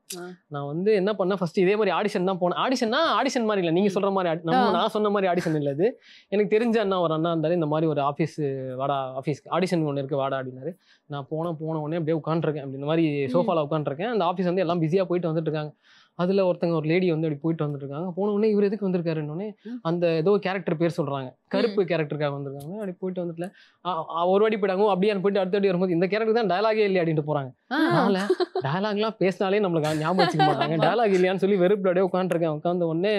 நான் வந்து என்ன பண்ணேன், ஃபர்ஸ்ட் இதே மாதிரி ஆடிஷன் தான் போனேன். ஆடிஷன் மாதிரி இல்லை, நீங்க சொல்ற மாதிரி நான் சொன்ன மாதிரி ஆடிஷன் இல்லை. இது எனக்கு தெரிஞ்ச ஒரு அண்ணா இருந்தாரு, இந்த மாதிரி ஒரு ஆஃபீஸ் ஆடிஷன் ஒன்று இருக்கு வாடா அப்படின்னாரு. நான் போன உடனே அப்படியே உட்காந்துருக்கேன். அப்படி இந்த மாதிரி சோஃபால உட்காந்துருக்கேன். அந்த ஆஃபீஸ் வந்து எல்லாம் பிஸியா போயிட்டு வந்துட்டு இருக்காங்க. அதுல ஒரு லேடி வந்து அப்படி போயிட்டு வந்துட்டு இருக்காங்க. போன உடனே இவர் எதுக்கு வந்திருக்காருன்னு அந்த ஏதோ கேரக்டர் பேர் சொல்றாங்க, கருப்பு கேரக்டருக்காக வந்திருக்காங்க. அப்படி போயிட்டு வந்துட்டுல ஒரு வாடி போயிட்டாங்க. அப்படியே போயிட்டு அடுத்த வாடி வரும்போது இந்த கேரக்டர் தான் டயலாகே இல்லையா அப்படின்ட்டு போறாங்க. அதனால டயலாக்லாம் பேசினாலே நம்மளுக்கு ஞாபகம் வச்சுக்க மாட்டாங்க. டயலாக் இல்லையான்னு சொல்லி வெறுப்பு அப்படியே உட்காந்துருக்கேன். உட்காந்த உடனே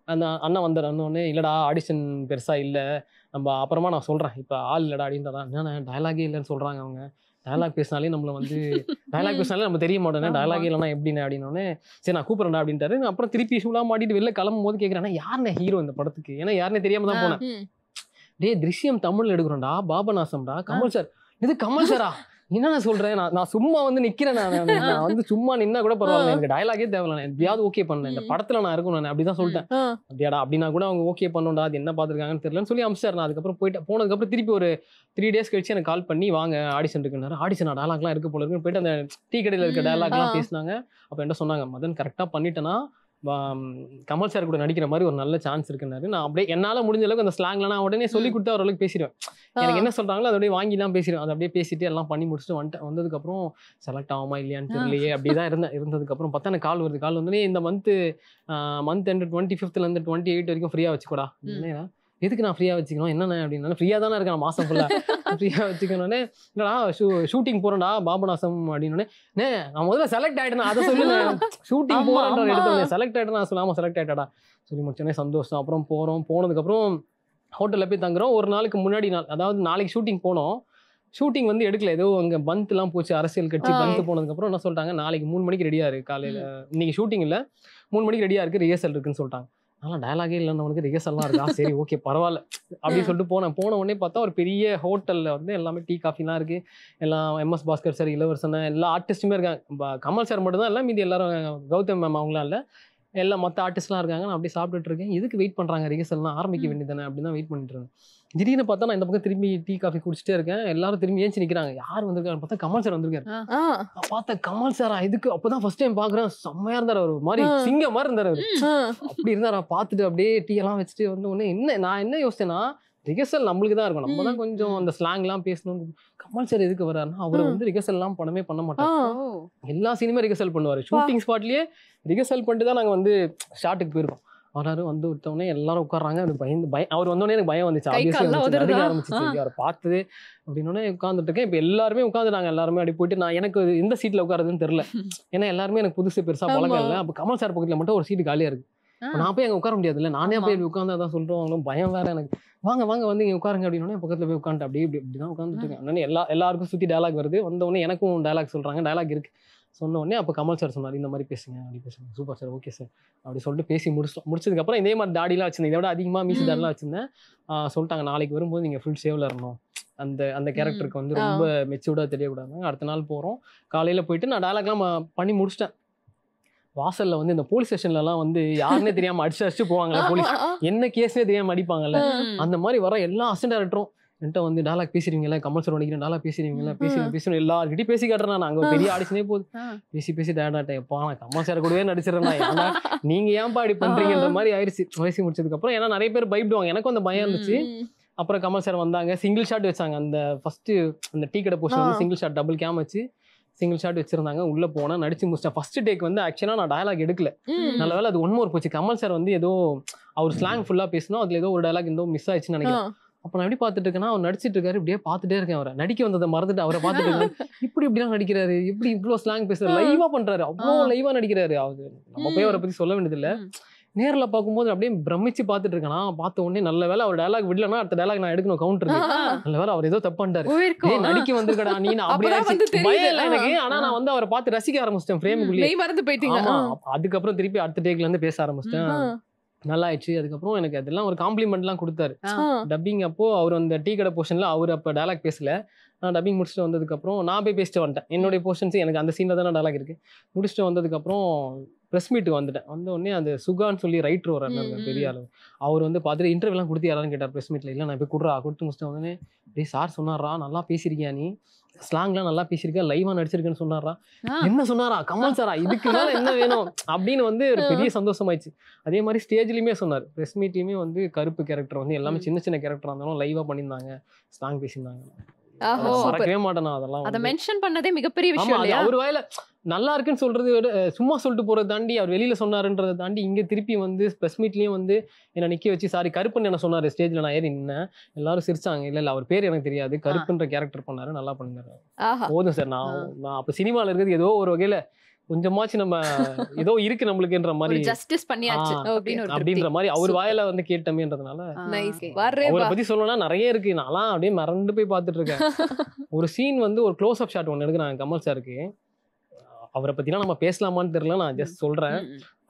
அந்த அண்ணன் வந்தார். உடனே இல்லடா ஆடிஷன் பெருசா இல்லை, நம்ம அப்புறமா நான் சொல்றேன், இப்ப ஆள் இல்லடா அப்படின்றதான். என்னன்னா டயலாகே இல்லைன்னு சொல்றாங்க அவங்க. டயலாக் பேசினாலே நம்ம தெரிய மாட்டோம், டயலாக் இல்லைன்னா எப்படின்னு அப்படின்னோடனே சரி நான் கூப்பிடுறேன் அப்படின்ட்டாரு. அப்புறம் திருப்பி ஷூலாம் மாட்டிட்டு வெளில கிளம்பும் போது கேட்குறேன், யாருன்னு ஹீரோ இந்த படத்துக்கு? ஏன்னா யாருன்னே தெரியாம தான் போனேன். டே திருஷ்யம் தமிழ்ல எடுக்கிறோம்டா, பாபநாசம்டா, கமல் சார். இது கமல் சாரா? என்ன சொல்றேன், நான் சும்மா வந்து நிக்கிறேன். நான் வந்து சும்மா நின்னா கூட பரவாயில்ல, எனக்கு டயலாகே தேவையில்லை, எப்படியாவது ஓகே பண்ணேன், இந்த படத்துல நான் இருக்கணும் அப்படிதான் சொல்லிட்டேன். அப்படியாடா அப்படின்னா கூட அவங்க ஓகே பண்ணோம்டா, அது என்ன பாத்துருக்காங்கன்னு தெரியலன்னு சொல்லி அமிச்சார். நான் அதுக்கப்புறம் போனதுக்கப்புறம் திருப்பி ஒரு 3 days கழிச்சு எனக்கு கால் பண்ணி வாங்க ஆடிஷன் இருக்குன்னாரு. ஆடிஷன் டயலாக்லாம் இருக்கு போல இருக்குன்னு போயிட்டு அந்த டீ கடையில் இருக்க டயலாக்லாம் பேசினாங்க. அப்ப என்ன சொன்னாங்க, மதன் கரெக்டா பண்ணிட்டேன்னா கமல் சார் கூட நடிக்கிற மாதிரி ஒரு நல்ல சான்ஸ் இருக்குன்னாரு. நான் அப்படியே என்னால முடிஞ்ச அளவுக்கு அந்த ஸ்லாங்ல நான் உடனே சொல்லி கொடுத்து ஓரளவுக்கு பேசிடுவேன். எனக்கு என்ன சொல்றாங்களோ அதை அப்படியே வாங்கிலாம் பேசிடுவேன். அதை அப்படியே பேசிட்டு எல்லாம் பண்ணி முடிச்சுட்டு வந்ததுக்கு அப்புறம் செலக்ட் ஆகுமா இல்லையான்னு தெரியலையே அப்படிதான் இருந்ததுக்கு அப்புறம் பார்த்தா எனக்கு கால் வந்தோடனே இந்த மந்த் எண்ட் 25th இருந்து 28 வரைக்கும் ஃப்ரீயா வச்சுக்கூடா. எதுக்கு நான் ஃப்ரீயா வச்சுக்கணும், என்னென்ன அப்படின்னா ஃப்ரீயா தானே இருக்கேன் மாசம் ஃபுல்லா, ஃப்ரீயா வச்சுக்கணும்னே. இல்லடா ஷூட்டிங் போறேன்டா பாபநாசம் அப்படின்னே. நான் முதல்ல செலக்ட் ஆயிட்டேன் அதை சொல்லி ஷூட்டிங் போறேன் எடுத்தோடனே செலக்ட் ஆயிட்டேன். நான் சொல்லாம செலக்ட் ஆயிட்டாடா சொல்லி முடிச்சோடனே சந்தோஷம். அப்புறம் போனதுக்கப்புறம் ஹோட்டலில் போய் தங்குறோம். ஒரு நாளுக்கு முன்னாடி அதாவது நாளைக்கு ஷூட்டிங் போனோம். ஷூட்டிங் வந்து எடுக்கல, ஏதோ அங்கே பந்த்லாம் போச்சு, அரசியல் கட்சி பந்த் போனதுக்கப்புறம் என்ன சொல்லிட்டாங்க, நாளைக்கு 3 மணிக்கு ரெடியா இருக்கு காலையில், இன்னைக்கு ஷூட்டிங் இல்லை 3 மணிக்கு ரெடியா இருக்கு, ரிஹர்சல் இருக்குன்னு சொல்லிட்டாங்க. அதெல்லாம் டயலாகே இல்லைன்னு அவனுக்கு ரிஹர்சல்லாம் இருக்கா, சரி ஓகே பரவாயில்ல அப்படின்னு சொல்லிட்டு போன உடனே பார்த்தா ஒரு பெரிய ஹோட்டலில் வந்து எல்லாமே டீ காஃபிலாம் இருக்கு. எல்லாம் MS பாஸ்கர் சார், இளவரசன், எல்லா ஆர்டிஸ்ட்டுமே இருக்காங்க. கமல் சார் மட்டும் தான் இல்லை, மீதி எல்லாரும் கௌதம் மேம் அவங்களாம் இல்லை, எல்லாம் மற்ற ஆர்டிஸ்ட்லாம் இருக்காங்க. நான் அப்படியே சாப்பிட்டுட்டு இருக்கேன். இதுக்கு வெயிட் பண்ணுறாங்க, ரிஹர்சல்லாம் ஆரம்பிக்க வேண்டியதானே அப்படின்னு தான் வெயிட் பண்ணிட்டு இருக்கேன். திடீர்னு பார்த்தா நான் இந்த பக்கம் திரும்பி டீ காஃபி குடிச்சிட்டே இருக்கேன். எல்லாரும் திரும்பி ஏஞ்சி நிற்கிறாங்க. யார் வந்திருக்காரு பார்த்தா கமல் சார் வந்திருக்காரு. பார்த்தா கமல் சாரா, இதுக்கு அப்போதான் ஃபர்ஸ்ட் டைம் பார்க்குறேன். செம்மையா இருந்தார், அவர் மாதிரி சிங்க மாதிரி இருந்தார் அவர். அப்படி இருந்தார். பார்த்துட்டு அப்படியே டீ எல்லாம் வச்சுட்டு வந்து உடனே நான் என்ன யோசிச்சேன்னா, ரிஹர்சல் நம்மளுக்கு தான் இருக்கும், நம்ம தான் கொஞ்சம் அந்த ஸ்லாங்லாம் பேசணும். கமல் சார் எதுக்கு வர்றாருன்னா, அவர் வந்து ரிஹர்சல் எல்லாம் பண்ண மாட்டார். எல்லா சீனுமே ரிஹர்சல் பண்ணுவார். ஷூட்டிங் ஸ்பாட்லயே ரிஹர்சல் பண்ணிட்டு தான் நாங்கள் வந்து ஷாட்டுக்கு போயிருக்கோம். வராரு, வந்து விட்டோடனே எல்லாரும் உட்காடுறாங்க. எனக்கு அவர் வந்தோடனே எனக்கு பயம் வந்துச்சு, அடிக்க ஆரம்பிச்சிச்சு. அவர் பார்த்து அப்படின்னோடனே உட்காந்துட்டு இருக்கேன். இப்போ எல்லாருமே உட்காந்துட்டாங்க. எல்லாருமே அப்படி போயிட்டு நான் எனக்கு எந்த சீட்ல உட்காருதுன்னு தெரியல, ஏன்னா எல்லாருமே எனக்கு புதுசு பெருசா பழக்கம் இல்லை. அப்போ கமல் சார் பக்கத்துல மட்டும் ஒரு சீட்டு காலியா இருக்கு. நான் போய் அங்கே உட்கார முடியாது இல்லை, நானே போய் உட்காந்து அதான் சொல்றோம், பயம் வேற எனக்கு. வாங்க வந்து இங்கே உட்காருங்க அப்படின்னோடனே பக்கத்துல போய் உட்காந்துட்டு இப்படிதான் உட்காந்துட்டு இருக்கேன். எல்லாருக்கும் சுத்தி டயலாக் வருது. வந்தோடனே எனக்கும் டயலாக் சொல்றாங்க, டயலாக் இருக்கு. சொன்ன உடனே அப்போ கமல் சார் சொன்னார், இந்த மாதிரி பேசுங்க, அப்படி பேசுங்க. சூப்பர் சார், ஓகே சார் அப்படி சொல்லிட்டு பேசி முடிச்சதுக்கப்புறம் இதே மாதிரி தாடிலாம் வச்சிருந்தேன், இதை விட அதிகமாக மீசி தாடிலாம் வச்சிருந்தேன். சொல்லிட்டாங்க, நாளைக்கு வரும்போது நீங்கள் ஃபுல் ஷேவ்ல இருக்கணும், அந்த அந்த கேரக்டருக்கு வந்து ரொம்ப மெச்சூர்டா தெரியக்கூடாது. அடுத்த நாள் போறோம், காலையில போயிட்டு நான் டயலாக்லாம் பண்ணி முடிச்சிட்டேன். வாசல்ல வந்து இந்த போலீஸ் ஸ்டேஷன்ல எல்லாம் வந்து யாருன்னே தெரியாம அடிச்சு போவாங்கல்ல போலீஸ், என்ன கேஸ்னே தெரியாம அடிப்பாங்கல்ல, அந்த மாதிரி வர எல்லா அசிஸ்டன்ட் டைரக்டரும் என்கிட்ட வந்து டயலாக் பேசுறீங்களா, கமல் சார் நினைக்கிறேன் டயலாக் பேசுறீங்களா, பேசணும் எல்லார்கிட்டயும் பேசி காட்டுறேன். நான் அங்க பெரிய ஆடிஷனே போகுது, பேசி டயலாட்டேன். எப்பா நான் கமல் சார் கூடவே நடிச்சிடறேன், நீங்க ஏன்பா இப்படி பண்றீங்கன்ற மாதிரி ஆயிடுச்சு. பேசி முடிச்சதுக்கு அப்புறம் ஏன்னா நிறைய பேர் பயப்படுவாங்க, எனக்கும் அந்த பயம் இருந்துச்சு. அப்புறம் கமல் சார் வந்தாங்க, சிங்கிள் ஷாட் வச்சாங்க. அந்த ஃபர்ஸ்ட் அந்த டீ கடை போர்ஷன் வந்து சிங்கிள் ஷாட், டபுள் கேம் வச்சு சிங்கிள் ஷாட் வச்சிருந்தாங்க. உள்ள போனா நடிச்சு முடிச்சிட்டேன். ஃபர்ஸ்ட் டேக் வந்து ஆக்சுவலா நான் டயலாக் எடுக்கல, நல்ல வேலை அது ஒன் மோர் போச்சு. கமல் சார் வந்து ஏதோ அவர் ஸ்லாங் ஃபுல்லா பேசணும், அதுல ஏதோ ஒரு டயலாக் ஏதோ மிஸ் ஆயிடுச்சுன்னு நினைக்கிறேன். அப்ப நான் எப்படி பாத்துட்டு இருக்கேன்னா, அவர் நடிச்சிட்டு இருக்காரு, இப்படியே பாத்துட்டே இருக்கேன். அவரை நடிக்க வந்ததை மறந்துட்டு அவரை பாத்துட்டு இருக்கேன். இப்படிலாம் நடிக்கிறாரு, இப்படி இவ்வளவு ஸ்லாங் பேசுறாரு, லைவா பண்றாரு, அவ்வளவு லைவா நடிக்கிறாரு. அவரு நம்ம போய் அவரை பத்தி சொல்ல வேண்டியது இல்ல. நேரில் பார்க்கும்போது அப்படியே பிரமிச்சு பார்த்துட்டு இருக்கேன். பார்த்த உடனே நல்ல வேலை அவர் டயலாக் விடலன்னா அடுத்த டயலாக் நான் எடுக்கணும் கவுண்டர். நல்ல வேலை அவர் ஏதோ தப்பு பண்ணிட்டாரு, நடிக்க வந்திருக்கடா நீ, அப்படியே பயம் இல்லை எனக்கு. ஆனா நான் வந்து அவரை பார்த்து ரசிக்க ஆரம்பிச்சிட்டேன் ஃப்ரேமுக்குள்ளே. மறந்து போயிட்டீங்க. அதுக்கப்புறம் திருப்பி அடுத்த டேக்ல இருந்து பேச ஆரம்பிச்சிட்டேன். நல்லா ஆயிடுச்சு. அதுக்கப்புறம் எனக்கு அதெல்லாம் ஒரு காம்ப்ளிமெண்ட் எல்லாம் கொடுத்தாரு. டப்பிங் அப்போ அவர் அந்த டீ கடை போர்ஷன்ல அவர் அப்ப டயலாக் பேசல. நான் டப்பிங் முடிச்சுட்டு வந்ததுக்கு அப்புறம் நான் போய் பேசிட்டு வந்துட்டேன். என்னுடைய போர்ஷன்ஸ் எனக்கு அந்த சீன்ல தானே டயலாக் இருக்கு. முடிச்சுட்டு வந்ததுக்கு அப்புறம் ப்ரெஸ் மீட்டுக்கு வந்துட்டேன். வந்த உடனே அந்த சுகான்னு சொல்லி ரைட்டர் வர பெரிய ஆளு, அவர் வந்து பார்த்துட்டு இன்டர்வியூலாம் கொடுத்து யாரான்னு கேட்டார் ப்ரெஸ் மீட்ல. இல்லை நான் போய் கொடுத்து முடிச்சுட்டு உடனே டேய் சார் சொன்னாரா நல்லா பேசியிருக்கியா, நீ ஸ்லாங்லாம் நல்லா பேசியிருக்கா, லைவா நடிச்சிருக்கேன்னு சொன்னாரா. என்ன சொன்னாரா, கமல் சாரா, இதுக்கு மேல என்ன வேணும் அப்படின்னு வந்து ஒரு பெரிய சந்தோஷமாயிடுச்சு. அதே மாதிரி ஸ்டேஜ்லயுமே சொன்னார், ப்ரெஸ் மீட்லயுமே வந்து கருப்பு கேரக்டர் வந்து எல்லாமே சின்ன சின்ன கேரக்டரா இருந்தாலும் லைவா பண்ணியிருந்தாங்க, ஸ்லாங் பேசியிருந்தாங்க. மறக்கவே மாட்டேன் அதெல்லாம். அத மென்ஷன் பண்ணதே மிகப்பெரிய விஷயம் இல்லையா? அவர் வாயில நல்லா இருக்குன்னு சொல்றது விட சும்மா சொல்லிட்டு போறதை தாண்டி அவர் வெளியில சொன்னாருன்றதை தாண்டி இங்க திருப்பி வந்து ப்ரெஸ் மீட்லயும் வந்து என்ன நிக்க வச்சு சாரி கருப்புன்னு என்ன சொன்னாரு. ஸ்டேஜ்ல நான் ஏறி நின்னேன், எல்லாரும் சிரிச்சாங்க. இல்ல அவர் பேர் எனக்கு தெரியாது, கருப்புன்ற கேரக்டர் பண்ணாரு, நல்லா பண்ணிருக்காரு. போதும் சார். நான் அப்ப சினிமால இருக்கிறது ஏதோ ஒரு வகையில கொஞ்சமாச்சு நம்ம ஏதோ இருக்கு நம்மளுக்குன்ற மாதிரி ஜஸ்டிஸ் பண்ணியாச்சு அப்படின்ற மாதிரி அவர் வாயில வந்து கேட்டமேன்றதுனால. அவரை பத்தி சொல்லணும்னா நிறைய இருக்கு, நான்லாம் அப்படியே மறந்து போய் பார்த்துட்டு இருக்கேன். ஒரு சீன் வந்து ஒரு க்ளோஸ் அப் ஷாட் ஒன்று எடுக்கிறாங்க கமல் சாருக்கு. அவரை பத்திலாம் நம்ம பேசலாமான்னு தெரியல, நான் ஜஸ்ட் சொல்றேன்.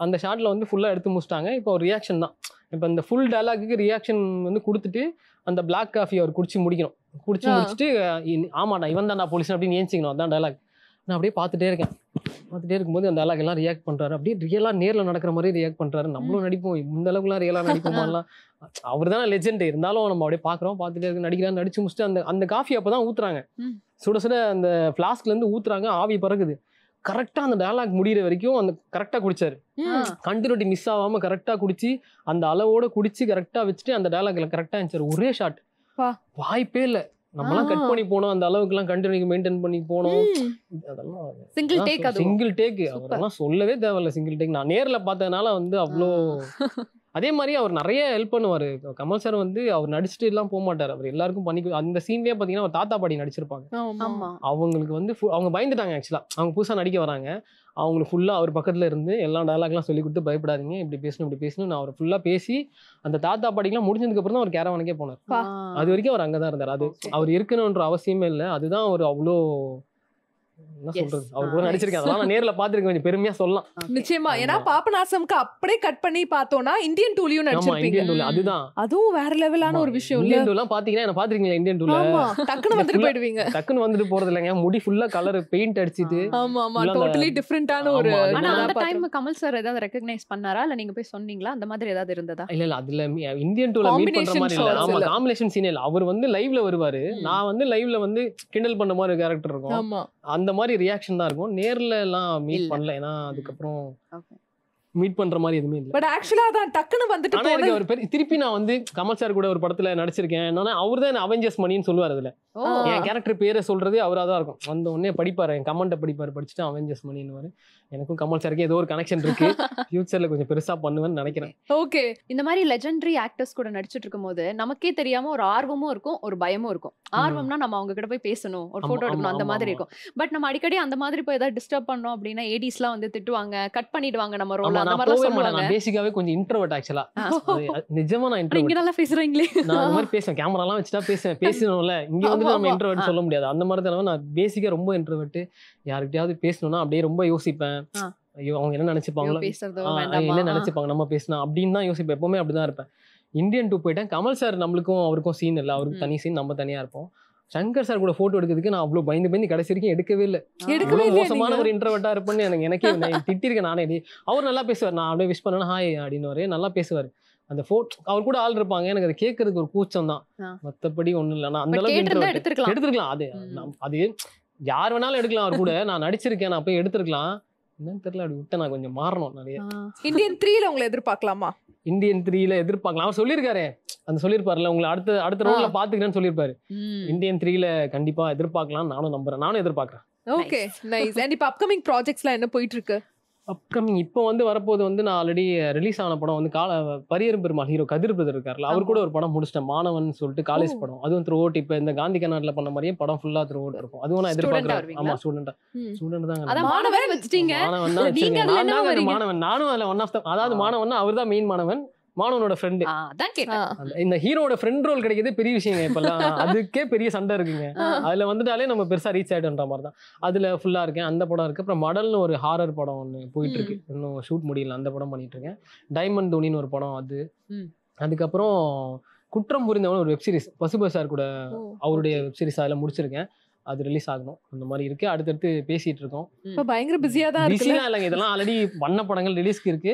அந்த ஷாட்ல வந்து ஃபுல்லா எடுத்து முடிச்சிட்டாங்க. இப்போ ஒரு ரியாக்ஷன் தான். இப்போ இந்த ஃபுல் டயலாக்கு ரியாக்ஷன் வந்து கொடுத்துட்டு அந்த பிளாக் காஃபி அவர் குடிச்சு முடிச்சுட்டு ஆமாடா இவன் தான்டா போலீஸ் அப்படின்னு ஏஞ்சிக்கணும், அதான் டயலாக். நான் அப்படியே பார்த்துட்டே இருக்கும்போது அந்த டயலாக் எல்லாம் ரியாக்ட் பண்றாரு, அப்படியே ரியலா நேர்ல நடக்கிற மாதிரி ரியாக்ட் பண்றாரு. நம்மளும் நடிப்போம், இந்த அளவுக்குலாம் ரியலா நடிப்போமாலாம். அவர் தானே லெஜெண்ட், இருந்தாலும் நம்ம அப்படியே பாக்குறோம், பார்த்துட்டே இருக்கு. நடிக்கிறாரு, நடிச்சு முடிச்சுட்டு அந்த காஃபி அப்பதான் ஊத்துறாங்க, சுட சுட அந்த பிளாஸ்க்ல இருந்து ஊத்துறாங்க, ஆவி பறக்குது. கரெக்டா அந்த டயலாக் முடிகிற வரைக்கும் அந்த கரெக்டா குடிச்சாரு, கண்டினியூட்டி மிஸ் ஆகாம கரெக்டா குடிச்சு அந்த அளவோட குடிச்சு கரெக்டா வச்சுட்டு அந்த டயலாக்ல கரெக்டா இருந்துச்சு. ஒரே ஷாட், வாய்ப்பே இல்லை. நம்மலாம் கட் பண்ணி போனோம், அந்த அளவுக்கு எல்லாம் கண்டினியூ மெயின்டைன் பண்ணி போனோம். அதெல்லாம் சிங்கிள் டேக், அவரெல்லாம் சொல்லவே தேவையில்ல. சிங்கிள் டேக் நான் நேர்ல பார்த்ததுனால வந்து அவ்வளோ. அதே மாதிரி அவர் நிறைய ஹெல்ப் பண்ணுவாரு. கமல் சார் வந்து அவர் நடிச்சுட்டு எல்லாம் போக மாட்டார், அவர் எல்லாருக்கும் பண்ணி. அந்த சீன்லயே பாத்தீங்கன்னா ஒரு தாத்தா பாட்டி நடிச்சிருப்பாங்க, அவங்களுக்கு வந்து அவங்க பயந்துட்டாங்க. ஆக்சுவலா அவங்க புதுசா நடிக்க வராங்க, அவங்களுக்கு ஃபுல்லா அவர் பக்கத்துல இருந்து எல்லா டயலாக்லாம் சொல்லி கொடுத்து பயப்படாதீங்க, இப்படி பேசணும் நான் அவர் ஃபுல்லா பேசி அந்த தாத்தா பாட்டிக்கெல்லாம் முடிஞ்சதுக்கு அப்புறம் தான் அவர் கேரவானுக்கே போனார். அது வரைக்கும் அவர் அங்கதான் இருந்தார். அது அவர் இருக்கணும்ன்ற அவசியமே இல்லை. அதுதான் அவர் அவ்வளோ என்ன சொல்றது, அவர் கூட நடிச்சிருக்கேன், அதெல்லாம் நான் நேர்ல பாத்துருக்கேன், கொஞ்சம் பெருமையா சொல்லலாம். நிச்சயமா. ஏன்னா பாபநாசம்க்கு அப்படியே கட் பண்ணி பார்த்தோம்னா இந்தியன் டூலயும் நடிச்சிருப்பீங்க. அதுதான், அதுவும் வேற லெவலான ஒரு விஷயம். இந்தியன் டூலாம் பாத்தீங்கன்னா என்ன பாத்துருக்கீங்களா? இந்தியன் டூல டக்குன்னு வந்துட்டு போயிடுவீங்க. டக்குன்னு வந்துட்டு போறது இல்லைங்க, முடி ஃபுல்லா கலர் பெயிண்ட் அடிச்சிட்டு. டோட்டலி டிஃபரண்டான ஒரு. ஆனா அந்த டைம் கமல் சார் ஏதாவது ரெகக்னைஸ் பண்ணாரா, இல்ல நீங்க போய் சொன்னீங்களா, அந்த மாதிரி ஏதாவது இருந்ததா? இல்ல அதுல இந்தியன் டூல மீட் பண்ற மாதிரி இல்ல. ஆமா, காம்பினேஷன் சீன் இல்ல. அவர் வந்து லைவ்ல வருவாரு, நான் வந்து லைவ்ல வந்து கிண்டல் பண்ண மாதிரி கேரக்டர் இருக்கும், அந்த மாதிரி ரியாக்ஷன் தான் இருக்கும். நேர்ல எல்லாம் மீட் பண்ணல, ஏன்னா அதுக்கப்புறம் மீட் பண்ற மாதிரி எதுவுமே இல்ல. பட் ஆக்சுவலா தான் டக்குன்னு வந்துட்டு ஆனா எனக்கு அவர் திருப்பி நான் வந்து கமல் சார் கூட ஒரு படத்துல நடிச்சிருக்கேன். என்னன்னா அவர் தான் அவெஞ்சர்ஸ் மணின்னு சொல்லுவார். அதுல என் கேரக்டர் பேரை சொல்றதே அவரா தான் இருக்கும். அந்த உடனே படிப்பாரு, என் கமெண்ட்டை படிச்சுட்டு அவெஞ்சர்ஸ் மணின்னு. எனக்கும் கமல் சாருக்கு ஏதோ ஒரு கனெக்ஷன் இருக்கு, ஃபியூச்சர்ல கொஞ்சம் பெருசா பண்ணுவேன்னு நினைக்கிறேன். ஓகே. இந்த மாதிரி லெஜெண்டரி ஆக்டர்ஸ் கூட நடிச்சிட்டு இருக்கும் போது நமக்கே தெரியாம ஒரு ஆர்வமும் இருக்கும், ஒரு பயமும் இருக்கும். ஆர்வம்னா நம்ம அவங்க கிட்ட போய் பேசணும், ஒரு போட்டோ எடுக்கணும், அந்த மாதிரி இருக்கும். பட் நம்ம அடிக்கடி அந்த மாதிரி போய் ஏதாவது டிஸ்டர்ப் பண்ணோம் அப்படின்னா ஏடிஸ்லாம் வந்து திட்டுவாங்க, கட் பண்ணிடுவாங்க நம்ம ரோல். அந்த மாதிரி சொல்லுவாங்க. நான் பேசிக்காவே கொஞ்சம் இன்ட்ரோவர்ட் ஆக்சுவலா. நிஜமா நான் இன்ட்ரோவர்ட். இங்க நல்லா பேசுறீங்களே. நான் அந்த மாதிரி பேசுவேன், கேமராலாம் வச்சுட்டா பேசணும்ல. இங்க வந்து நம்ம இன்ட்ரோவர்ட் சொல்ல முடியாது. அந்த மாதிரி தான் நான் பேசிக்கா ரொம்ப இன்ட்ரோவர்ட். யாருக்கிட்டயாவது பேசணும்னா அப்படியே ரொம்ப யோசிப்பேன். ஐயோ அவங்க என்ன நினைச்சுப்பாங்களோ, என்ன நினைச்சுப்பாங்க நம்ம பேசினா அப்படின்னு தான் யோசிப்பேன். எப்பவுமே அப்படிதான் இருப்பேன். இந்தியன் டூ போயிட்டேன். கமல் சார் நம்மளுக்கும் அவருக்கும் சீன் இல்லை, அவருக்கு தனி சீன், நம்ம தனியா இருப்போம். சங்கர் சார் கூட போட்டோ எடுக்கிறதுக்கு நான் அவ்வளவு பயந்து கடைசி வரைக்கும் எடுக்கவே இல்லை. மோசமான ஒரு இன்ட்ரோவர்ட்டா இருப்பேன்னு எனக்கே திட்டிருக்கேன் நானே. அவர் நல்லா பேசுவார், நான் அப்படியே விஷ் பண்ணேன்னா ஹாய் அப்படின்னு நல்லா பேசுவார். அந்த அவர் கூட ஆள் இருப்பாங்க, எனக்கு அதை கேட்கறதுக்கு ஒரு கூச்சம் தான், மத்தபடி ஒண்ணும் இல்லை. நான் அந்த அளவுக்கு எடுத்துருக்கலாம். அது யார் வேணாலும் எடுக்கலாம். அவர் கூட நான் நடிச்சிருக்கேன், நான் போய் எடுத்துருக்கலாம். என்னன்னு தெரியல, அப்படி விட்டு நான் கொஞ்சம் மாறணும் நிறைய. இந்தியன் 3ல உங்களை எதிர்பார்க்கலாமா? இந்தியன் 3ல எதிர்பார்க்கலாம். அவர் சொல்லியிருக்காரு, அந்த சொல்லியிருப்பாருல உங்களை அடுத்த ரவுண்ட்ல பாத்துக்கிறேன்னு சொல்லியிருப்பாரு. இந்தியன் 3ல கண்டிப்பா எதிர்பார்க்கலாம், நானும் நம்புறேன், நானும் எதிர்பார்க்கறேன். Okay nice. அண்ட் இப்போ அப்கமிங் ப்ராஜெக்ட்ஸ்லாம் என்ன போயிட்டு இருக்கு? அப்கமிங் இப்போ வரப்போது நான் ஆல்ரெடி ரிலீஸ் ஆன படம் பரியரும் பெருமாள் ஹீரோ கதிர் பிரதர் இருக்காருல்ல, அவர் கூட ஒரு படம் முடிச்சிட்டேன், மாணவன் சொல்லிட்டு காலேஜ் படம். அதுவும் த்ரூ அவுட் இப்போ இந்த காந்தி கர்நாடல பண்ண மாதிரியே படம் ஃபுல்லா த்ரூ அவுட் இருக்கும். அதுவும் நான் எதிர்பார்க்கிறேன். ஆமா ஸ்டூடெண்ட் தாங்க. மாணவன் நானும் அதுல ஒன் ஆஃப் த, அதாவது மாணவன் அவர் தான் மெயின் மாணவன், மாணவனோட ஃப்ரெண்டு. இந்த ஹீரோட ஃப்ரெண்ட் ரோல் கிடைக்கிறது பெரிய விஷயங்க இப்பெல்லாம். அதுக்கே பெரிய சண்டை இருக்குங்க. அதுல வந்துட்டாலே நம்ம பெருசா ரீச் ஆயிடுன்ற மாதிரி தான். அதுல ஃபுல்லா இருக்கேன். அந்த படம் இருக்கு. அப்புறம் மடல்னு ஒரு ஹாரர் படம் ஒன்று போயிட்டு இருக்கு, இன்னும் ஷூட் முடியல, அந்த படம் பண்ணிட்டு இருக்கேன். டைமண்ட் தோனின்னு ஒரு படம் அது. அதுக்கப்புறம் குற்றம் புரிந்தவன் ஒரு வெப்சீரிஸ் பசுப சார் கூட அவருடைய வெப்சீரிஸ் அதில் முடிச்சிருக்கேன். அது ரிலீஸ் ஆகணும், அந்த மாதிரி இருக்கு. அடுத்தடுத்து பேசிட்டு இருக்கோம். பயங்கர பிஸியா தான் இருக்கு. பிஸியா இல்லைங்க, இதெல்லாம் ஆல்ரெடி பண்ண படங்கள் ரிலீஸ்க்கு இருக்கு.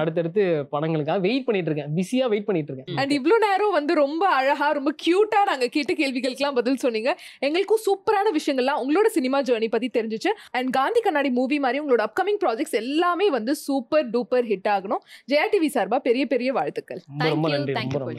அடுத்தடுத்து படங்களுக்காக வெயிட் பண்ணிட்டு இருக்கேன், பிஸியா வெயிட் பண்ணிட்டு இருக்கேன். அண்ட் இவ்வளவு நேரம் ரொம்ப அழகா ரொம்ப கியூட்டா நாங்க கேட்ட கேள்விகளுக்கெல்லாம் பதில் சொன்னீங்க. எங்களுக்கும் சூப்பரான விஷயங்கள்லாம் உங்களோட சினிமா ஜேர்னி பத்தி தெரிஞ்சிச்சு. அண்ட் காந்தி கண்ணாடி மூவி மாதிரி உங்களோட அப்கமிங் ப்ராஜெக்ட்ஸ் எல்லாமே சூப்பர் டூப்பர் ஹிட் ஆகணும். ஜெயா டிவி சார்பா பெரிய பெரிய வாழ்த்துக்கள். ரொம்ப நன்றி.